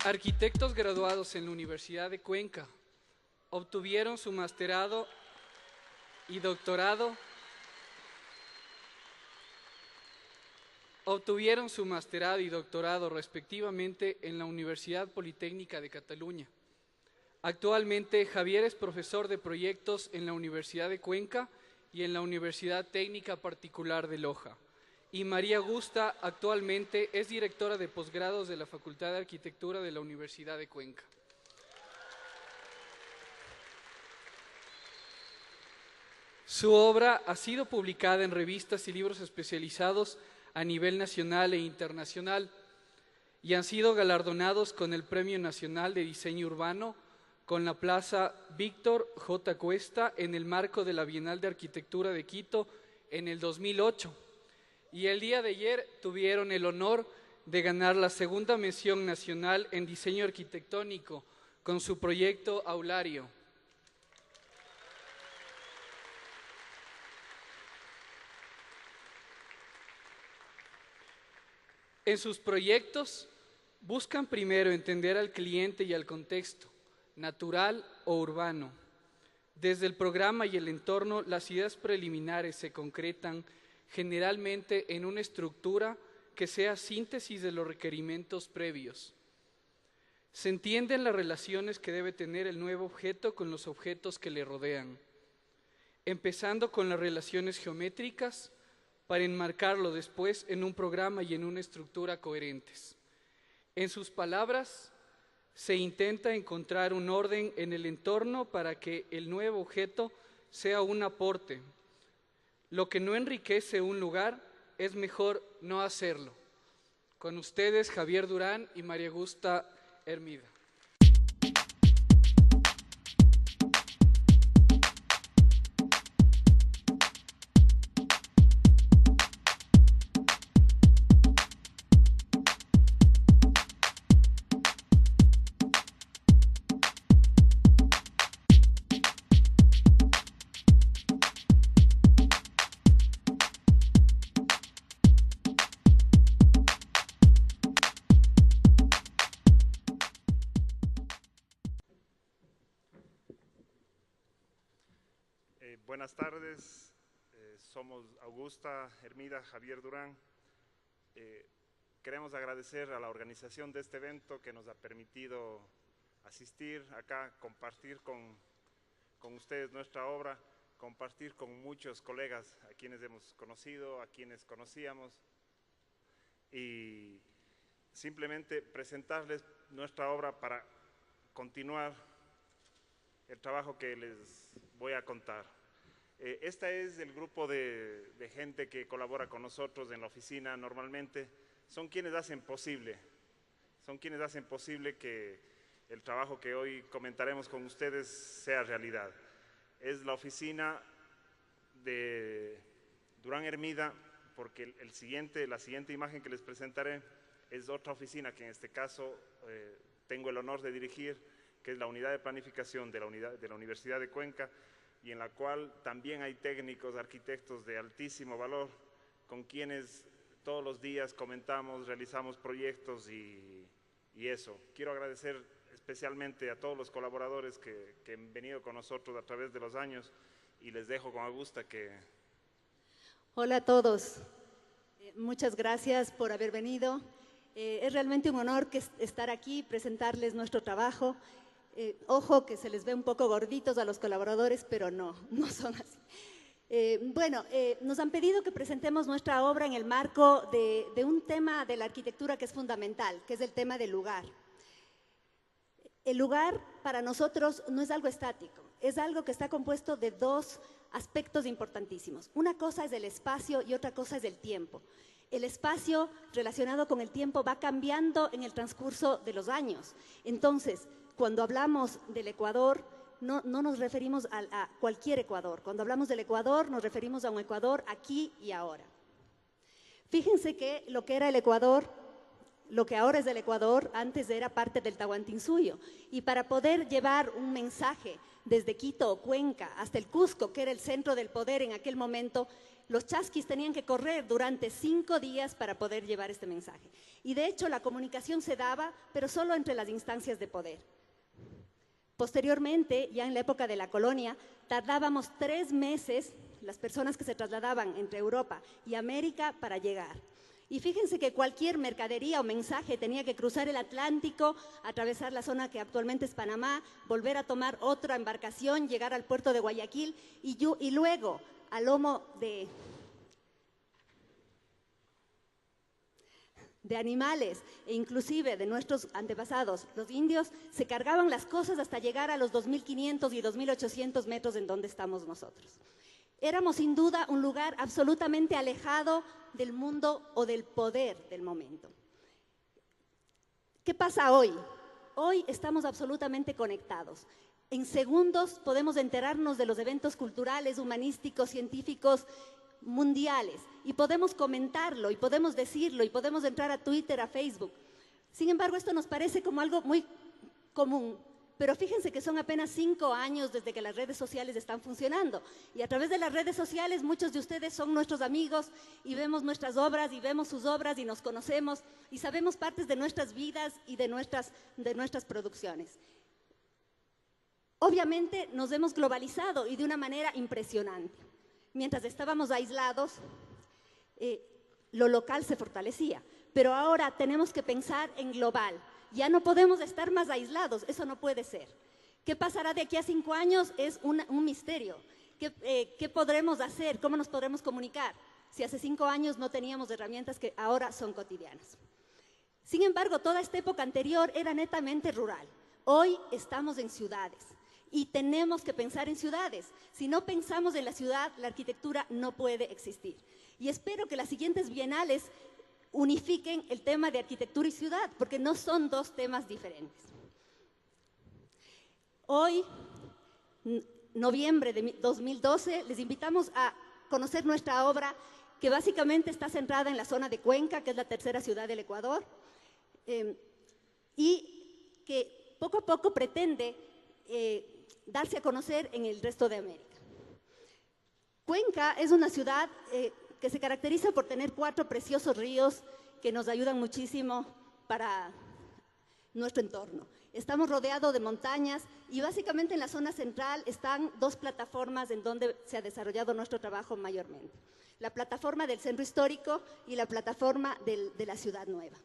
Arquitectos graduados en la Universidad de Cuenca obtuvieron su masterado y doctorado respectivamente en la Universidad Politécnica de Cataluña. Actualmente, Javier es profesor de proyectos en la Universidad de Cuenca y en la Universidad Técnica Particular de Loja. Y María Augusta actualmente es directora de posgrados de la Facultad de Arquitectura de la Universidad de Cuenca. Su obra ha sido publicada en revistas y libros especializados a nivel nacional e internacional y han sido galardonados con el Premio Nacional de Diseño Urbano con la Plaza Víctor J. Cuesta en el marco de la Bienal de Arquitectura de Quito en el 2008. Y el día de ayer tuvieron el honor de ganar la segunda mención nacional en diseño arquitectónico con su proyecto Aulario. En sus proyectos buscan primero entender al cliente y al contexto, natural o urbano. Desde el programa y el entorno, las ideas preliminares se concretan generalmente en una estructura que sea síntesis de los requerimientos previos. Se entienden las relaciones que debe tener el nuevo objeto con los objetos que le rodean, empezando con las relaciones geométricas para enmarcarlo después en un programa y en una estructura coherentes. En sus palabras, se intenta encontrar un orden en el entorno para que el nuevo objeto sea un aporte. Lo que no enriquece un lugar es mejor no hacerlo. Con ustedes, Javier Durán y María Augusta Hermida. Buenas tardes, somos Augusta Hermida, Javier Durán. Queremos agradecer a la organización de este evento que nos ha permitido asistir acá, compartir con ustedes nuestra obra, compartir con muchos colegas a quienes hemos conocido, a quienes conocíamos y simplemente presentarles nuestra obra para continuar el trabajo que les voy a contar. Este es el grupo de gente que colabora con nosotros en la oficina normalmente. Son quienes hacen posible que el trabajo que hoy comentaremos con ustedes sea realidad. Es la oficina de Durán Hermida, porque la siguiente imagen que les presentaré es otra oficina que en este caso tengo el honor de dirigir, que es la unidad de planificación de la Universidad de Cuenca, y en la cual también hay técnicos, arquitectos de altísimo valor, con quienes todos los días comentamos, realizamos proyectos y eso. Quiero agradecer especialmente a todos los colaboradores que han venido con nosotros a través de los años y les dejo con Augusta que... Hola a todos, muchas gracias por haber venido. Es realmente un honor estar aquí, presentarles nuestro trabajo. Ojo que se les ve un poco gorditos a los colaboradores, pero no son así. Nos han pedido que presentemos nuestra obra en el marco de un tema de la arquitectura que es fundamental, que es el tema del lugar. El lugar para nosotros no es algo estático, es algo que está compuesto de dos aspectos importantísimos. Una cosa es el espacio y otra cosa es el tiempo. El espacio relacionado con el tiempo va cambiando en el transcurso de los años. Entonces, cuando hablamos del Ecuador, no nos referimos a cualquier Ecuador. Cuando hablamos del Ecuador, nos referimos a un Ecuador aquí y ahora. Fíjense que lo que era el Ecuador, lo que ahora es el Ecuador, antes era parte del Tahuantinsuyo. Y para poder llevar un mensaje desde Quito o Cuenca hasta el Cusco, que era el centro del poder en aquel momento, Los chasquis tenían que correr durante 5 días para poder llevar este mensaje. Y de hecho la comunicación se daba, pero solo entre las instancias de poder. Posteriormente, ya en la época de la colonia, tardábamos 3 meses las personas que se trasladaban entre Europa y América para llegar. Y fíjense que cualquier mercadería o mensaje tenía que cruzar el Atlántico, atravesar la zona que actualmente es Panamá, volver a tomar otra embarcación, llegar al puerto de Guayaquil y luego a lomo de animales e inclusive de nuestros antepasados, los indios, se cargaban las cosas hasta llegar a los 2.500 y 2.800 metros en donde estamos nosotros. Éramos sin duda un lugar absolutamente alejado del mundo o del poder del momento. ¿Qué pasa hoy? Hoy estamos absolutamente conectados. En segundos podemos enterarnos de los eventos culturales, humanísticos, científicos, mundiales, y podemos comentarlo, y podemos decirlo, y podemos entrar a Twitter, a Facebook. Sin embargo, esto nos parece como algo muy común, pero fíjense que son apenas 5 años desde que las redes sociales están funcionando, y a través de las redes sociales muchos de ustedes son nuestros amigos, y vemos nuestras obras, y vemos sus obras, y nos conocemos, y sabemos partes de nuestras vidas y de nuestras producciones. Obviamente nos hemos globalizado y de una manera impresionante. Mientras estábamos aislados, lo local se fortalecía, pero ahora tenemos que pensar en global. Ya no podemos estar más aislados, eso no puede ser. ¿Qué pasará de aquí a 5 años? Es un misterio. ¿Qué podremos hacer? ¿Cómo nos podremos comunicar? Si hace 5 años no teníamos herramientas que ahora son cotidianas. Sin embargo, toda esta época anterior era netamente rural. Hoy estamos en ciudades. Y tenemos que pensar en ciudades. Si no pensamos en la ciudad, la arquitectura no puede existir. Y espero que las siguientes bienales unifiquen el tema de arquitectura y ciudad, porque no son 2 temas diferentes. Hoy, noviembre de 2012, les invitamos a conocer nuestra obra, que básicamente está centrada en la zona de Cuenca, que es la 3ª ciudad del Ecuador, y que poco a poco pretende darse a conocer en el resto de América. Cuenca es una ciudad que se caracteriza por tener 4 preciosos ríos que nos ayudan muchísimo para nuestro entorno. Estamos rodeados de montañas y básicamente en la zona central están 2 plataformas en donde se ha desarrollado nuestro trabajo mayormente. La plataforma del Centro Histórico y la plataforma de la Ciudad Nueva.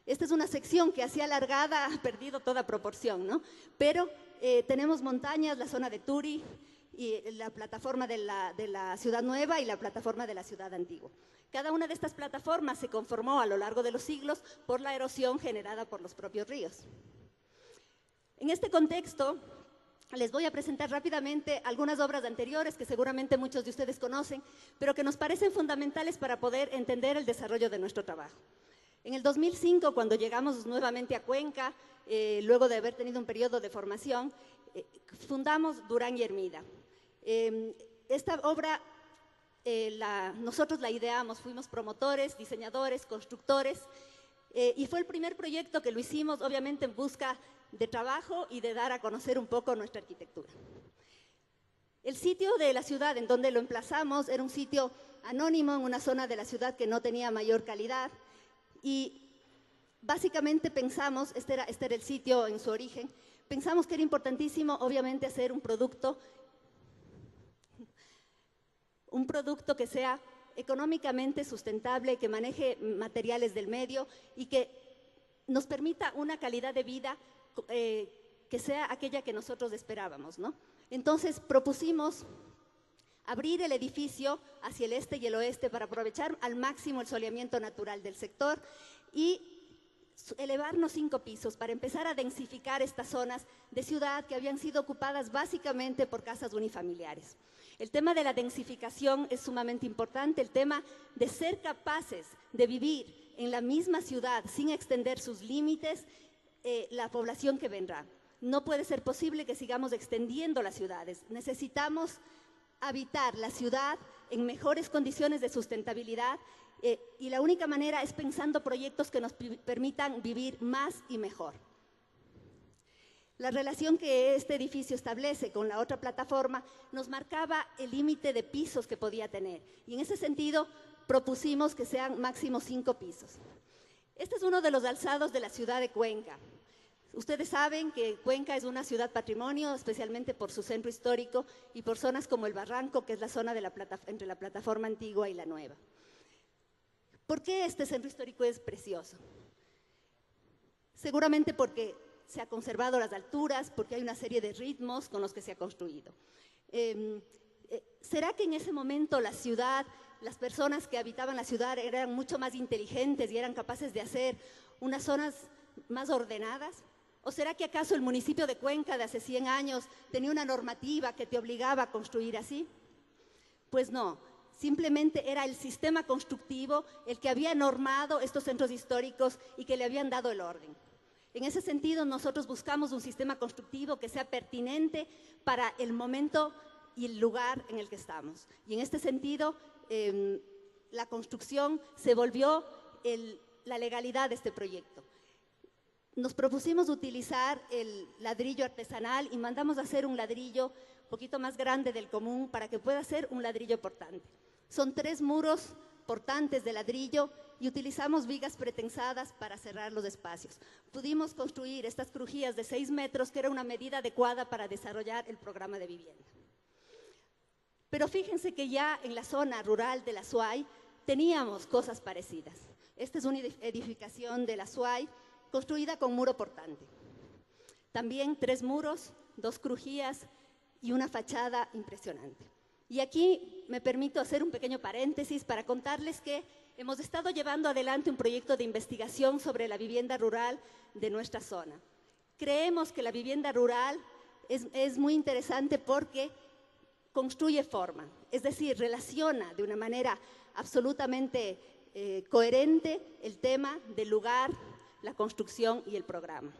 Esta es una sección que así alargada ha perdido toda proporción, ¿no? Pero tenemos montañas, la zona de Turi, y la plataforma de la Ciudad Nueva y la plataforma de la Ciudad Antigua. Cada una de estas plataformas se conformó a lo largo de los siglos por la erosión generada por los propios ríos. En este contexto, les voy a presentar rápidamente algunas obras anteriores que seguramente muchos de ustedes conocen, pero que nos parecen fundamentales para poder entender el desarrollo de nuestro trabajo. En el 2005, cuando llegamos nuevamente a Cuenca, luego de haber tenido un periodo de formación, fundamos Durán y Hermida. Esta obra nosotros la ideamos, fuimos promotores, diseñadores, constructores, y fue el primer proyecto que lo hicimos, obviamente en busca de trabajo y de dar a conocer un poco nuestra arquitectura. El sitio de la ciudad en donde lo emplazamos era un sitio anónimo en una zona de la ciudad que no tenía mayor calidad, y básicamente pensamos, este era el sitio en su origen, pensamos que era importantísimo obviamente hacer un producto que sea económicamente sustentable, que maneje materiales del medio y que nos permita una calidad de vida que sea aquella que nosotros esperábamos, ¿no? Entonces propusimos abrir el edificio hacia el este y el oeste para aprovechar al máximo el soleamiento natural del sector y elevarnos 5 pisos para empezar a densificar estas zonas de ciudad que habían sido ocupadas básicamente por casas unifamiliares. El tema de la densificación es sumamente importante, el tema de ser capaces de vivir en la misma ciudad sin extender sus límites, la población que vendrá. No puede ser posible que sigamos extendiendo las ciudades. Necesitamos habitar la ciudad en mejores condiciones de sustentabilidad y la única manera es pensando proyectos que nos permitan vivir más y mejor. La relación que este edificio establece con la otra plataforma nos marcaba el límite de pisos que podía tener. Y en ese sentido propusimos que sean máximo 5 pisos. Este es uno de los alzados de la ciudad de Cuenca. Ustedes saben que Cuenca es una ciudad patrimonio, especialmente por su centro histórico y por zonas como el Barranco, que es la zona de entre la plataforma antigua y la nueva. ¿Por qué este centro histórico es precioso? Seguramente porque se han conservado las alturas, porque hay una serie de ritmos con los que se ha construido. ¿Será que en ese momento la ciudad, las personas que habitaban la ciudad eran mucho más inteligentes y eran capaces de hacer unas zonas más ordenadas? ¿O será que acaso el municipio de Cuenca de hace 100 años tenía una normativa que te obligaba a construir así? Pues no, simplemente era el sistema constructivo el que había normado estos centros históricos y que le habían dado el orden. En ese sentido, nosotros buscamos un sistema constructivo que sea pertinente para el momento y el lugar en el que estamos. Y en este sentido, la construcción se volvió la legalidad de este proyecto. Nos propusimos utilizar el ladrillo artesanal y mandamos a hacer un ladrillo un poquito más grande del común para que pueda ser un ladrillo portante. Son 3 muros portantes de ladrillo y utilizamos vigas pretensadas para cerrar los espacios. Pudimos construir estas crujías de 6 metros, que era una medida adecuada para desarrollar el programa de vivienda. Pero fíjense que ya en la zona rural de la SUAY teníamos cosas parecidas. Esta es una edificación de la SUAY construida con muro portante. También 3 muros, 2 crujías y una fachada impresionante. Y aquí me permito hacer un pequeño paréntesis para contarles que hemos estado llevando adelante un proyecto de investigación sobre la vivienda rural de nuestra zona. Creemos que la vivienda rural es muy interesante porque construye forma, es decir, relaciona de una manera absolutamente coherente el tema del lugar, la construcción y el programa.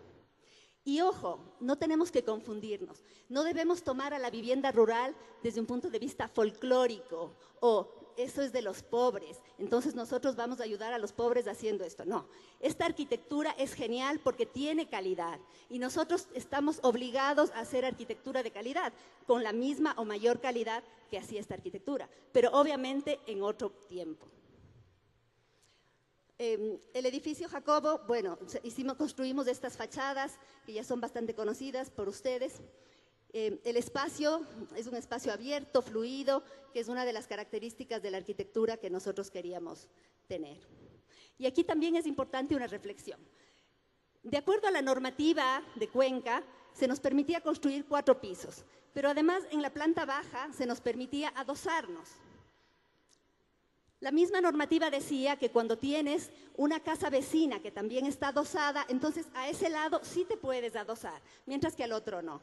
Y ojo, no tenemos que confundirnos, no debemos tomar a la vivienda rural desde un punto de vista folclórico o eso es de los pobres, entonces nosotros vamos a ayudar a los pobres haciendo esto. No, esta arquitectura es genial porque tiene calidad y nosotros estamos obligados a hacer arquitectura de calidad, con la misma o mayor calidad que hacía esta arquitectura, pero obviamente en otro tiempo. El edificio Jacobo, bueno, construimos estas fachadas que ya son bastante conocidas por ustedes. El espacio es un espacio abierto, fluido, que es una de las características de la arquitectura que nosotros queríamos tener. Y aquí también es importante una reflexión. De acuerdo a la normativa de Cuenca, se nos permitía construir 4 pisos, pero además en la planta baja se nos permitía adosarnos. La misma normativa decía que cuando tienes una casa vecina que también está adosada, entonces a ese lado sí te puedes adosar, mientras que al otro no.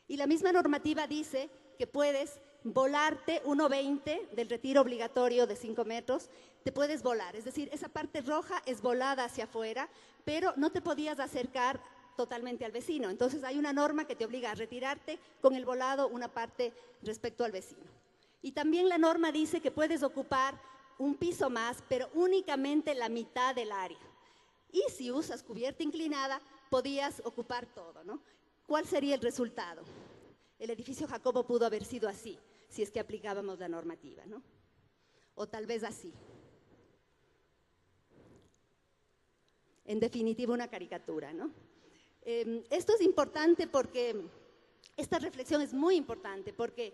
Y la misma normativa dice que puedes volarte 1,20 del retiro obligatorio de 5 metros, te puedes volar, es decir, esa parte roja es volada hacia afuera, pero no te podías acercar totalmente al vecino. Entonces hay una norma que te obliga a retirarte con el volado una parte respecto al vecino. Y también la norma dice que puedes ocupar un piso más, pero únicamente la mitad del área. Y si usas cubierta inclinada, podías ocupar todo, ¿no? ¿Cuál sería el resultado? El edificio Jacobo pudo haber sido así, si es que aplicábamos la normativa, ¿no? O tal vez así. En definitiva, una caricatura, ¿no? Esto es importante porque, esta reflexión es muy importante porque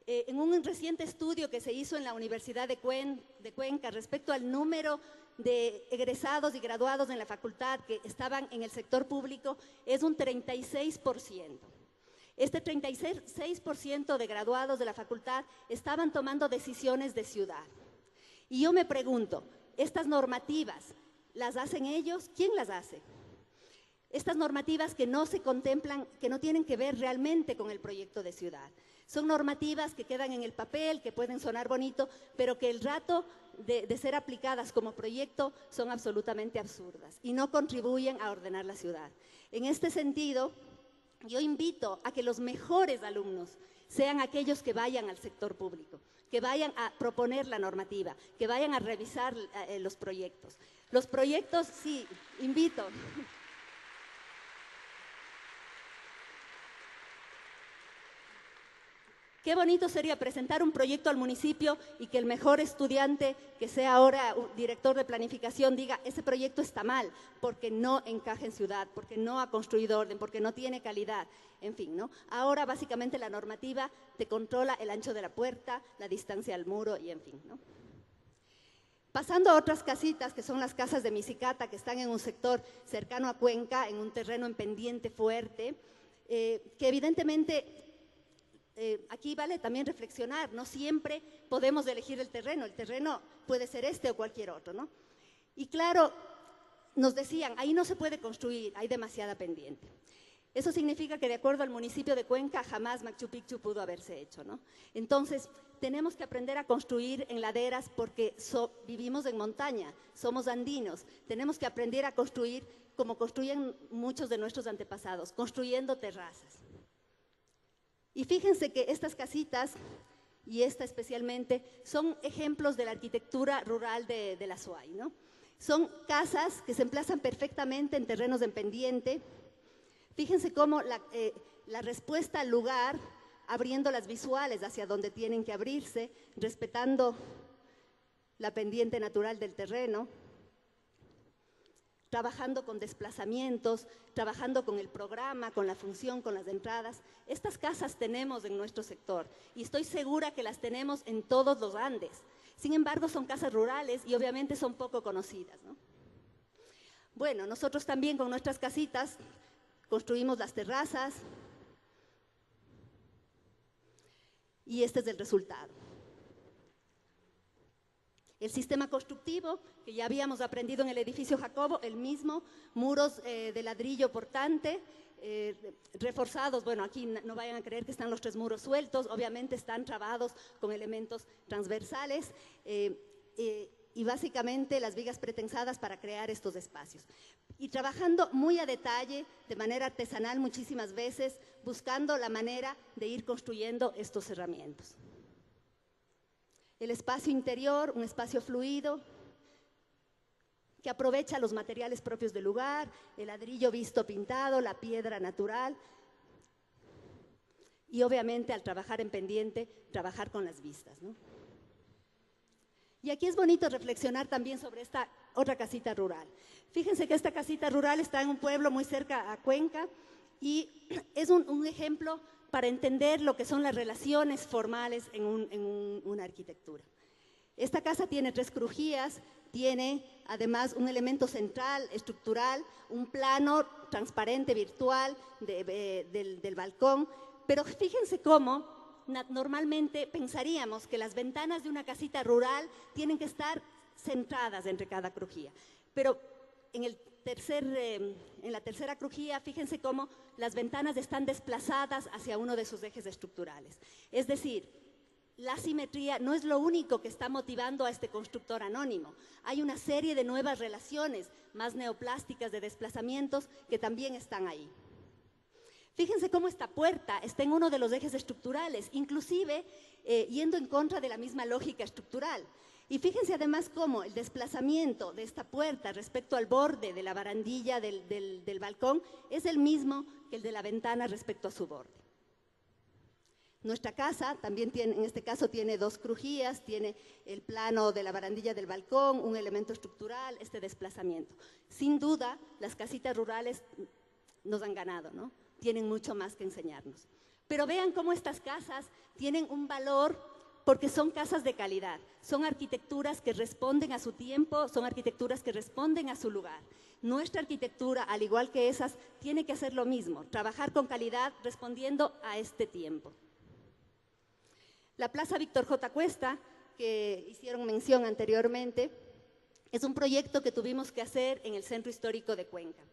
en un reciente estudio que se hizo en la Universidad de Cuenca respecto al número de egresados y graduados en la facultad que estaban en el sector público, es un 36%. Este 36% de graduados de la facultad estaban tomando decisiones de ciudad. Y yo me pregunto, ¿estas normativas las hacen ellos? ¿Quién las hace? Estas normativas que no se contemplan, que no tienen que ver realmente con el proyecto de ciudad. Son normativas que quedan en el papel, que pueden sonar bonito, pero que el rato de ser aplicadas como proyecto son absolutamente absurdas y no contribuyen a ordenar la ciudad. En este sentido, yo invito a que los mejores alumnos sean aquellos que vayan al sector público, que vayan a proponer la normativa, que vayan a revisar los proyectos. Los proyectos, sí, invito. Qué bonito sería presentar un proyecto al municipio y que el mejor estudiante, que sea ahora un director de planificación, diga, ese proyecto está mal, porque no encaja en ciudad, porque no ha construido orden, porque no tiene calidad, en fin, ¿no? Ahora básicamente la normativa te controla el ancho de la puerta, la distancia al muro y en fin, ¿no? Pasando a otras casitas, que son las casas de Misicata, que están en un sector cercano a Cuenca, en un terreno en pendiente fuerte, que evidentemente aquí vale también reflexionar, no siempre podemos elegir el terreno puede ser este o cualquier otro, ¿no? Y claro, nos decían, ahí no se puede construir, hay demasiada pendiente. Eso significa que de acuerdo al municipio de Cuenca, jamás Machu Picchu pudo haberse hecho, ¿no? Entonces, tenemos que aprender a construir en laderas porque vivimos en montaña, somos andinos, tenemos que aprender a construir como construyen muchos de nuestros antepasados, construyendo terrazas. Y fíjense que estas casitas, y esta especialmente, son ejemplos de la arquitectura rural de la SUAY, ¿no? Son casas que se emplazan perfectamente en terrenos en pendiente. Fíjense cómo la respuesta al lugar, abriendo las visuales hacia donde tienen que abrirse, respetando la pendiente natural del terreno, trabajando con desplazamientos, trabajando con el programa, con la función, con las entradas. Estas casas tenemos en nuestro sector y estoy segura que las tenemos en todos los Andes. Sin embargo, son casas rurales y obviamente son poco conocidas, ¿no? Bueno, nosotros también con nuestras casitas construimos las terrazas y este es el resultado. El sistema constructivo, que ya habíamos aprendido en el edificio Jacobo, el mismo, muros de ladrillo portante, reforzados, bueno, aquí no vayan a creer que están los 3 muros sueltos, obviamente están trabados con elementos transversales y básicamente las vigas pretensadas para crear estos espacios. Y trabajando muy a detalle, de manera artesanal muchísimas veces, buscando la manera de ir construyendo estos cerramientos. El espacio interior, un espacio fluido, que aprovecha los materiales propios del lugar, el ladrillo visto pintado, la piedra natural, y obviamente al trabajar en pendiente, trabajar con las vistas, ¿no? Y aquí es bonito reflexionar también sobre esta otra casita rural. Fíjense que esta casita rural está en un pueblo muy cerca a Cuenca y es un ejemplo para entender lo que son las relaciones formales en una arquitectura. Esta casa tiene 3 crujías, tiene además un elemento central, estructural, un plano transparente, virtual del balcón, pero fíjense cómo normalmente pensaríamos que las ventanas de una casita rural tienen que estar centradas entre cada crujía, pero en la tercera crujía, fíjense cómo las ventanas están desplazadas hacia uno de sus ejes estructurales. Es decir, la simetría no es lo único que está motivando a este constructor anónimo. Hay una serie de nuevas relaciones más neoplásticas de desplazamientos que también están ahí. Fíjense cómo esta puerta está en uno de los ejes estructurales, inclusive yendo en contra de la misma lógica estructural. Y fíjense además cómo el desplazamiento de esta puerta respecto al borde de la barandilla del balcón es el mismo que el de la ventana respecto a su borde. Nuestra casa también tiene, en este caso tiene 2 crujías, tiene el plano de la barandilla del balcón, un elemento estructural, este desplazamiento. Sin duda, las casitas rurales nos han ganado, ¿no? Tienen mucho más que enseñarnos. Pero vean cómo estas casas tienen un valor porque son casas de calidad, son arquitecturas que responden a su tiempo, son arquitecturas que responden a su lugar. Nuestra arquitectura, al igual que esas, tiene que hacer lo mismo, trabajar con calidad respondiendo a este tiempo. La Plaza Víctor J. Cuesta, que hicieron mención anteriormente, es un proyecto que tuvimos que hacer en el Centro Histórico de Cuenca.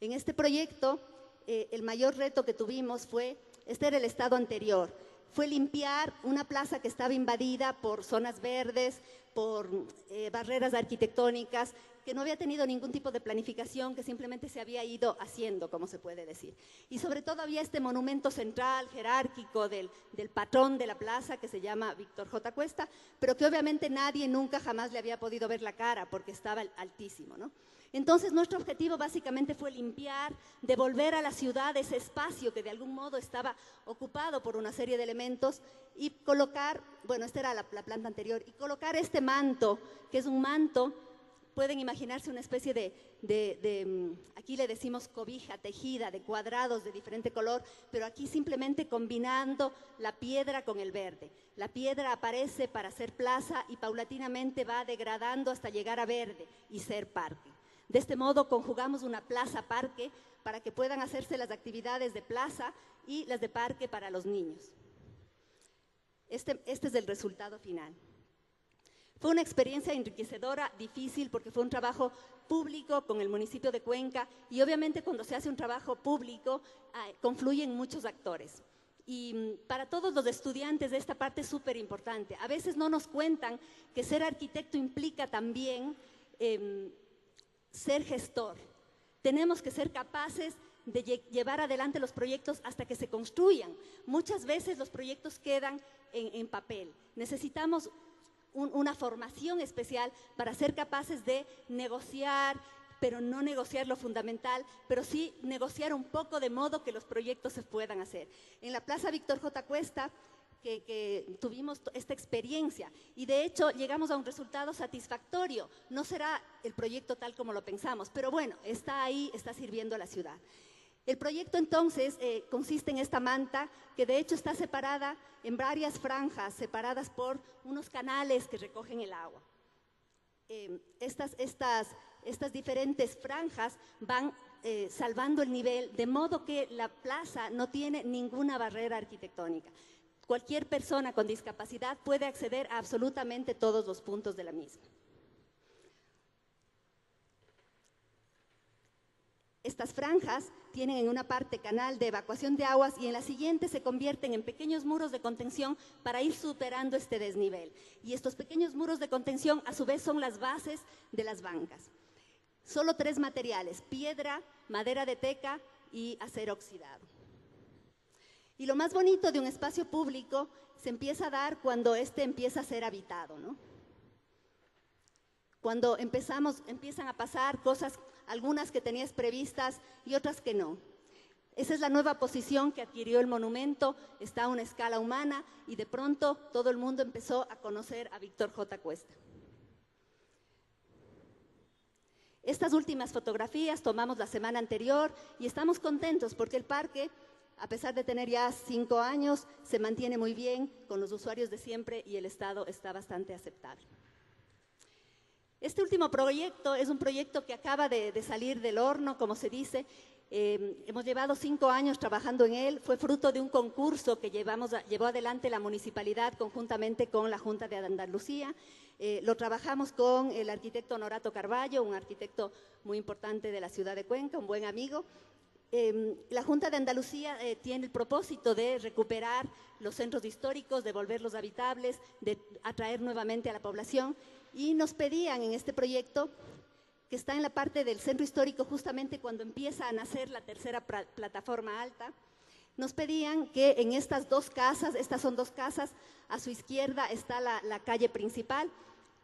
En este proyecto, el mayor reto que tuvimos fue, este era el estado anterior, fue limpiar una plaza que estaba invadida por zonas verdes, por barreras arquitectónicas que no había tenido ningún tipo de planificación, que simplemente se había ido haciendo, como se puede decir. Y sobre todo había este monumento central, jerárquico, del patrón de la plaza, que se llama Víctor J. Cuesta, pero que obviamente nadie nunca jamás le había podido ver la cara, porque estaba altísimo, ¿no? Entonces, nuestro objetivo básicamente fue limpiar, devolver a la ciudad ese espacio que de algún modo estaba ocupado por una serie de elementos y colocar, bueno, esta era la planta anterior, y colocar este manto, que es un manto, pueden imaginarse una especie aquí le decimos cobija, tejida, de cuadrados de diferente color, pero aquí simplemente combinando la piedra con el verde. La piedra aparece para ser plaza y paulatinamente va degradando hasta llegar a verde y ser parque. De este modo conjugamos una plaza-parque para que puedan hacerse las actividades de plaza y las de parque para los niños. Este es el resultado final. Fue una experiencia enriquecedora, difícil, porque fue un trabajo público con el municipio de Cuenca y obviamente cuando se hace un trabajo público confluyen muchos actores. Y para todos los estudiantes de esta parte es súper importante. A veces no nos cuentan que ser arquitecto implica también ser gestor. Tenemos que ser capaces de llevar adelante los proyectos hasta que se construyan. Muchas veces los proyectos quedan en papel. Necesitamos una formación especial para ser capaces de negociar, pero no negociar lo fundamental, pero sí negociar un poco de modo que los proyectos se puedan hacer. En la Plaza Víctor J. Cuesta, que tuvimos esta experiencia y de hecho llegamos a un resultado satisfactorio. No será el proyecto tal como lo pensamos, pero bueno, está ahí, está sirviendo a la ciudad. El proyecto entonces consiste en esta manta que de hecho está separada en varias franjas, separadas por unos canales que recogen el agua. Estas diferentes franjas van salvando el nivel, de modo que la plaza no tiene ninguna barrera arquitectónica. Cualquier persona con discapacidad puede acceder a absolutamente todos los puntos de la misma. Estas franjas tienen en una parte canal de evacuación de aguas y en la siguiente se convierten en pequeños muros de contención para ir superando este desnivel. Y estos pequeños muros de contención a su vez son las bases de las bancas. Solo 3 materiales: piedra, madera de teca y acero oxidado. Y lo más bonito de un espacio público se empieza a dar cuando este empieza a ser habitado, ¿no? Cuando empiezan a pasar cosas, algunas que tenías previstas y otras que no. Esa es la nueva posición que adquirió el monumento, está a una escala humana y de pronto todo el mundo empezó a conocer a Víctor J. Cuesta. Estas últimas fotografías tomamos la semana anterior y estamos contentos porque el parque, a pesar de tener ya 5 años, se mantiene muy bien con los usuarios de siempre y el estado está bastante aceptable. Este último proyecto es un proyecto que acaba de salir del horno, como se dice. Hemos llevado 5 años trabajando en él. Fue fruto de un concurso que llevó adelante la municipalidad conjuntamente con la Junta de Andalucía. Lo trabajamos con el arquitecto Honorato Carballo, un arquitecto muy importante de la ciudad de Cuenca, un buen amigo. La Junta de Andalucía tiene el propósito de recuperar los centros históricos, de volverlos habitables, de atraer nuevamente a la población y nos pedían en este proyecto, que está en la parte del centro histórico justamente cuando empieza a nacer la tercera plataforma alta, nos pedían que en estas 2 casas, estas son 2 casas, a su izquierda está la calle principal,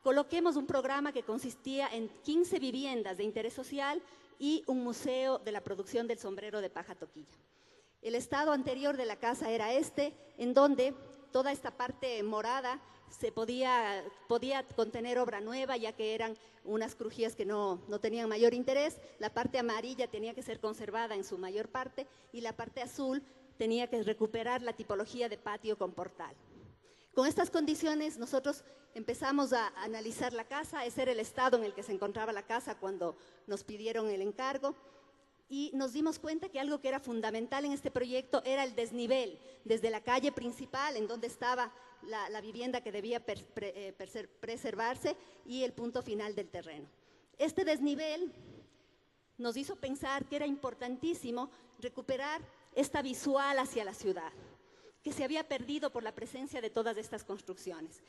coloquemos un programa que consistía en 15 viviendas de interés social y un museo de la producción del sombrero de paja toquilla. El estado anterior de la casa era en donde toda esta parte morada se podía contener obra nueva, ya que eran unas crujías que no tenían mayor interés. La parte amarilla tenía que ser conservada en su mayor parte y la parte azul tenía que recuperar la tipología de patio con portal. Con estas condiciones nosotros empezamos a analizar la casa. Ese era el estado en el que se encontraba la casa cuando nos pidieron el encargo y nos dimos cuenta que algo que era fundamental en este proyecto era el desnivel desde la calle principal, en donde estaba la vivienda que debía preservarse, y el punto final del terreno. Este desnivel nos hizo pensar que era importantísimo recuperar esta visual hacia la ciudad, que se había perdido por la presencia de todas estas construcciones.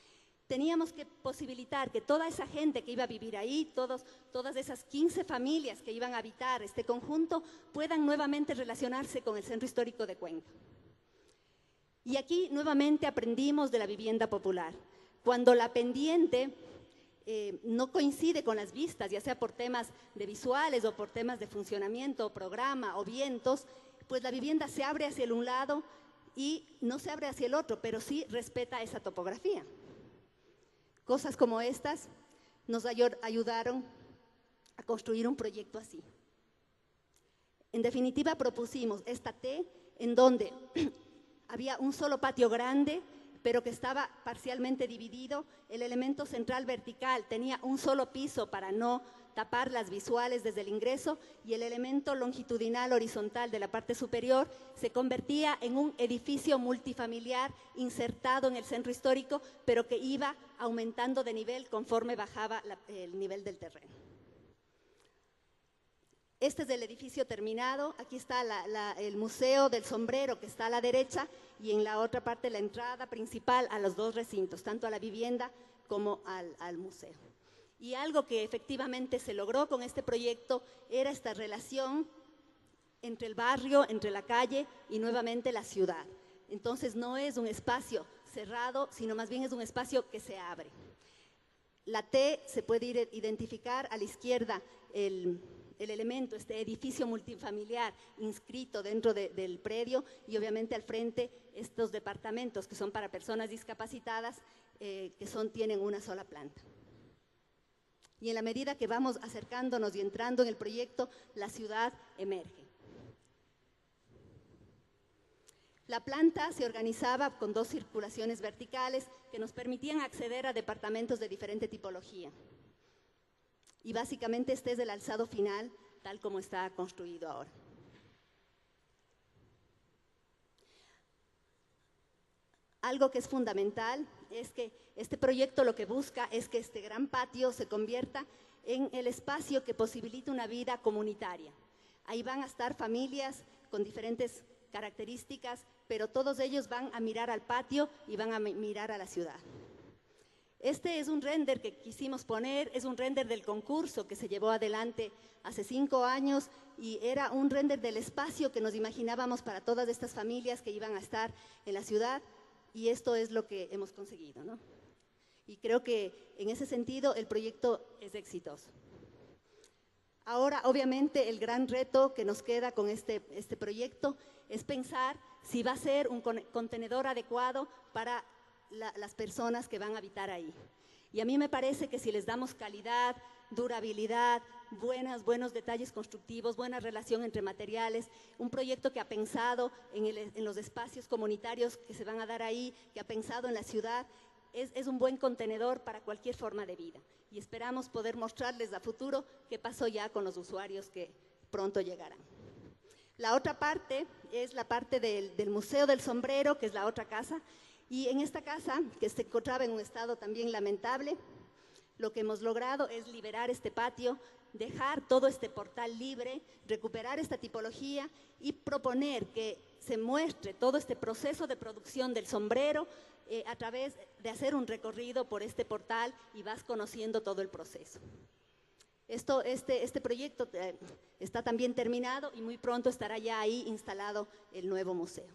teníamos que posibilitar que toda esa gente que iba a vivir ahí, todas esas 15 familias que iban a habitar este conjunto, puedan nuevamente relacionarse con el Centro Histórico de Cuenca. Y aquí nuevamente aprendimos de la vivienda popular. Cuando la pendiente no coincide con las vistas, ya sea por temas de visuales o por temas de funcionamiento, programa o vientos, pues la vivienda se abre hacia el un lado y no se abre hacia el otro, pero sí respeta esa topografía. Cosas como estas nos ayudaron a construir un proyecto así. En definitiva, propusimos esta T en donde había un solo patio grande, pero que estaba parcialmente dividido. El elemento central vertical tenía un solo piso para no tapar las visuales desde el ingreso, y el elemento longitudinal horizontal de la parte superior se convertía en un edificio multifamiliar insertado en el centro histórico, pero que iba aumentando de nivel conforme bajaba el nivel del terreno. Este es el edificio terminado. Aquí está el Museo del Sombrero, que está a la derecha, y en la otra parte la entrada principal a los dos recintos, tanto a la vivienda como al museo. Y algo que efectivamente se logró con este proyecto era esta relación entre el barrio, entre la calle y nuevamente la ciudad. Entonces no es un espacio cerrado, sino más bien es un espacio que se abre. La T se puede identificar a la izquierda el elemento, este edificio multifamiliar inscrito dentro del predio, y obviamente al frente estos departamentos que son para personas discapacitadas, tienen una sola planta. Y en la medida que vamos acercándonos y entrando en el proyecto, la ciudad emerge. La planta se organizaba con dos circulaciones verticales que nos permitían acceder a departamentos de diferente tipología. Y básicamente este es el alzado final, tal como está construido ahora. Algo que es fundamental es que este proyecto lo que busca es que este gran patio se convierta en el espacio que posibilite una vida comunitaria. Ahí van a estar familias con diferentes características, pero todos ellos van a mirar al patio y van a mirar a la ciudad. Este es un render que quisimos poner, es un render del concurso que se llevó adelante hace 5 años, y era un render del espacio que nos imaginábamos para todas estas familias que iban a estar en la ciudad, y esto es lo que hemos conseguido, ¿no? Y creo que en ese sentido el proyecto es exitoso. Ahora, obviamente, el gran reto que nos queda con este proyecto es pensar si va a ser un contenedor adecuado para las personas que van a habitar ahí. Y a mí me parece que si les damos calidad, durabilidad, buenos detalles constructivos, buena relación entre materiales, un proyecto que ha pensado en los espacios comunitarios que se van a dar ahí, que ha pensado en la ciudad, es un buen contenedor para cualquier forma de vida. Y esperamos poder mostrarles a futuro qué pasó ya con los usuarios que pronto llegarán. La otra parte es la parte del Museo del Sombrero, que es la otra casa. Y en esta casa, que se encontraba en un estado también lamentable, lo que hemos logrado es liberar este patio, dejar todo este portal libre, recuperar esta tipología y proponer que se muestre todo este proceso de producción del sombrero a través de hacer un recorrido por este portal, y vas conociendo todo el proceso. Este proyecto está también terminado y muy pronto estará ya ahí instalado el nuevo museo.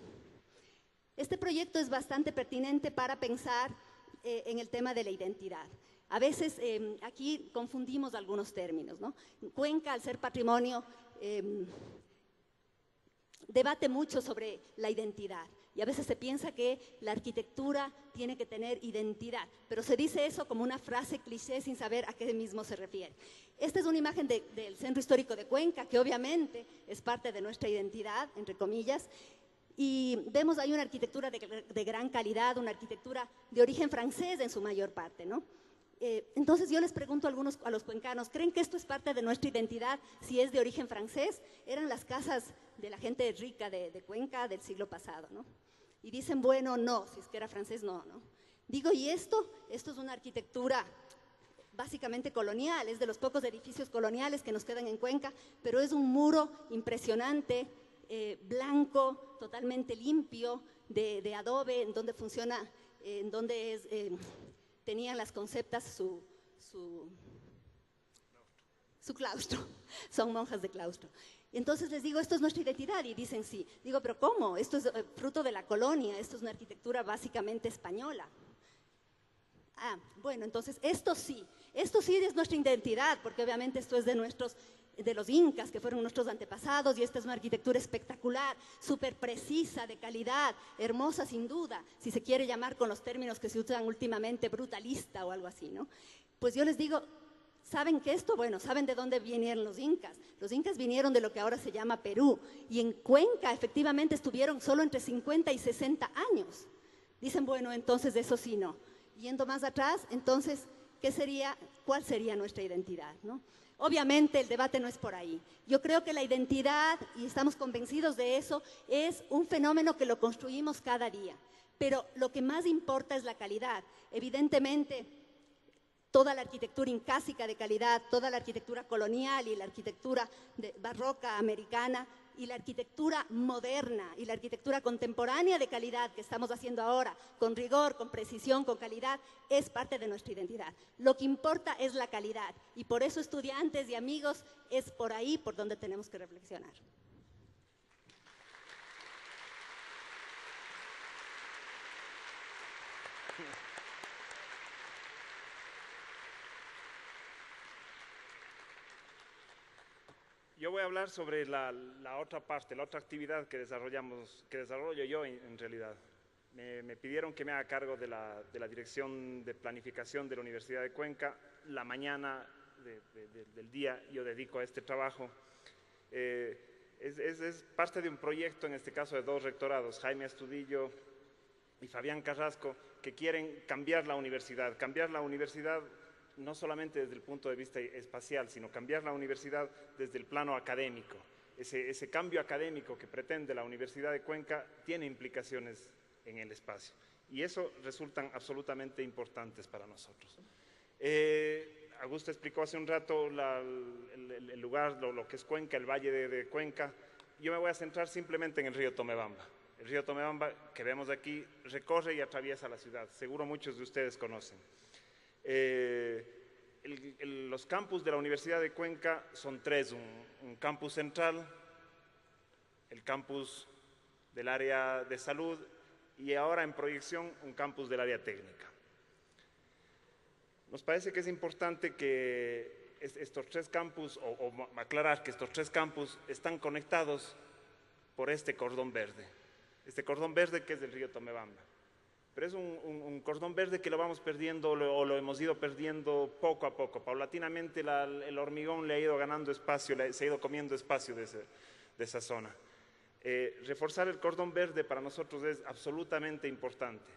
Este proyecto es bastante pertinente para pensar en el tema de la identidad. A veces aquí confundimos algunos términos, ¿no? Cuenca, al ser patrimonio, debate mucho sobre la identidad, y a veces se piensa que la arquitectura tiene que tener identidad, pero se dice eso como una frase cliché sin saber a qué mismo se refiere. Esta es una imagen del Centro Histórico de Cuenca, que obviamente es parte de nuestra identidad, entre comillas, y vemos ahí una arquitectura de gran calidad, una arquitectura de origen francés en su mayor parte, ¿no? Entonces yo les pregunto a los cuencanos, ¿creen que esto es parte de nuestra identidad si es de origen francés? Eran las casas de la gente rica de Cuenca del siglo pasado, ¿no? Y dicen, bueno, no, si es que era francés, no, ¿no? Digo, ¿y esto? Esto es una arquitectura básicamente colonial, es de los pocos edificios coloniales que nos quedan en Cuenca, pero es un muro impresionante, blanco, totalmente limpio, de adobe, en donde funciona, en donde es tenían las conceptas su claustro, son monjas de claustro. Y entonces les digo, esto es nuestra identidad, y dicen sí. Digo, pero ¿cómo? Esto es fruto de la colonia, esto es una arquitectura básicamente española. Ah, bueno, entonces esto sí es nuestra identidad, porque obviamente esto es de los incas, que fueron nuestros antepasados, y esta es una arquitectura espectacular, súper precisa, de calidad, hermosa sin duda, si se quiere llamar con los términos que se usan últimamente, brutalista o algo así, ¿no? Pues yo les digo, ¿saben qué esto? Bueno, ¿saben de dónde vinieron los incas? Los incas vinieron de lo que ahora se llama Perú, y en Cuenca efectivamente estuvieron solo entre 50 y 60 años. Dicen, bueno, entonces eso sí no. Yendo más atrás, entonces, ¿cuál sería nuestra identidad, ¿no? Obviamente el debate no es por ahí. Yo creo que la identidad, y estamos convencidos de eso, es un fenómeno que lo construimos cada día. Pero lo que más importa es la calidad. Evidentemente, toda la arquitectura incásica de calidad, toda la arquitectura colonial y la arquitectura barroca americana y la arquitectura moderna y la arquitectura contemporánea de calidad que estamos haciendo ahora, con rigor, con precisión, con calidad, es parte de nuestra identidad. Lo que importa es la calidad, y por eso, estudiantes y amigos, es por ahí por donde tenemos que reflexionar. Yo voy a hablar sobre la otra parte, la otra actividad que desarrollo yo en realidad. Me pidieron que me haga cargo de la Dirección de Planificación de la Universidad de Cuenca. La mañana del día yo dedico a este trabajo. Es parte de un proyecto, en este caso de dos rectorados, Jaime Astudillo y Fabián Carrasco, que quieren cambiar la universidad no solamente desde el punto de vista espacial, sino cambiar la universidad desde el plano académico. Ese cambio académico que pretende la Universidad de Cuenca tiene implicaciones en el espacio, y eso resultan absolutamente importantes para nosotros. Augusto explicó hace un rato el lugar, lo que es Cuenca, el valle de Cuenca. Yo me voy a centrar simplemente en el río Tomebamba. El río Tomebamba, que vemos aquí, recorre y atraviesa la ciudad. Seguro muchos de ustedes conocen. Los campus de la Universidad de Cuenca son tres: un campus central, el campus del área de salud y ahora en proyección un campus del área técnica. Nos parece que es importante que estos tres campus, o aclarar que estos tres campus están conectados por este cordón verde que es del río Tomebamba. Pero es un cordón verde que lo vamos perdiendo o lo hemos ido perdiendo poco a poco. Paulatinamente el hormigón le ha ido ganando espacio, se ha ido comiendo espacio de esa zona. Reforzar el cordón verde para nosotros es absolutamente importante.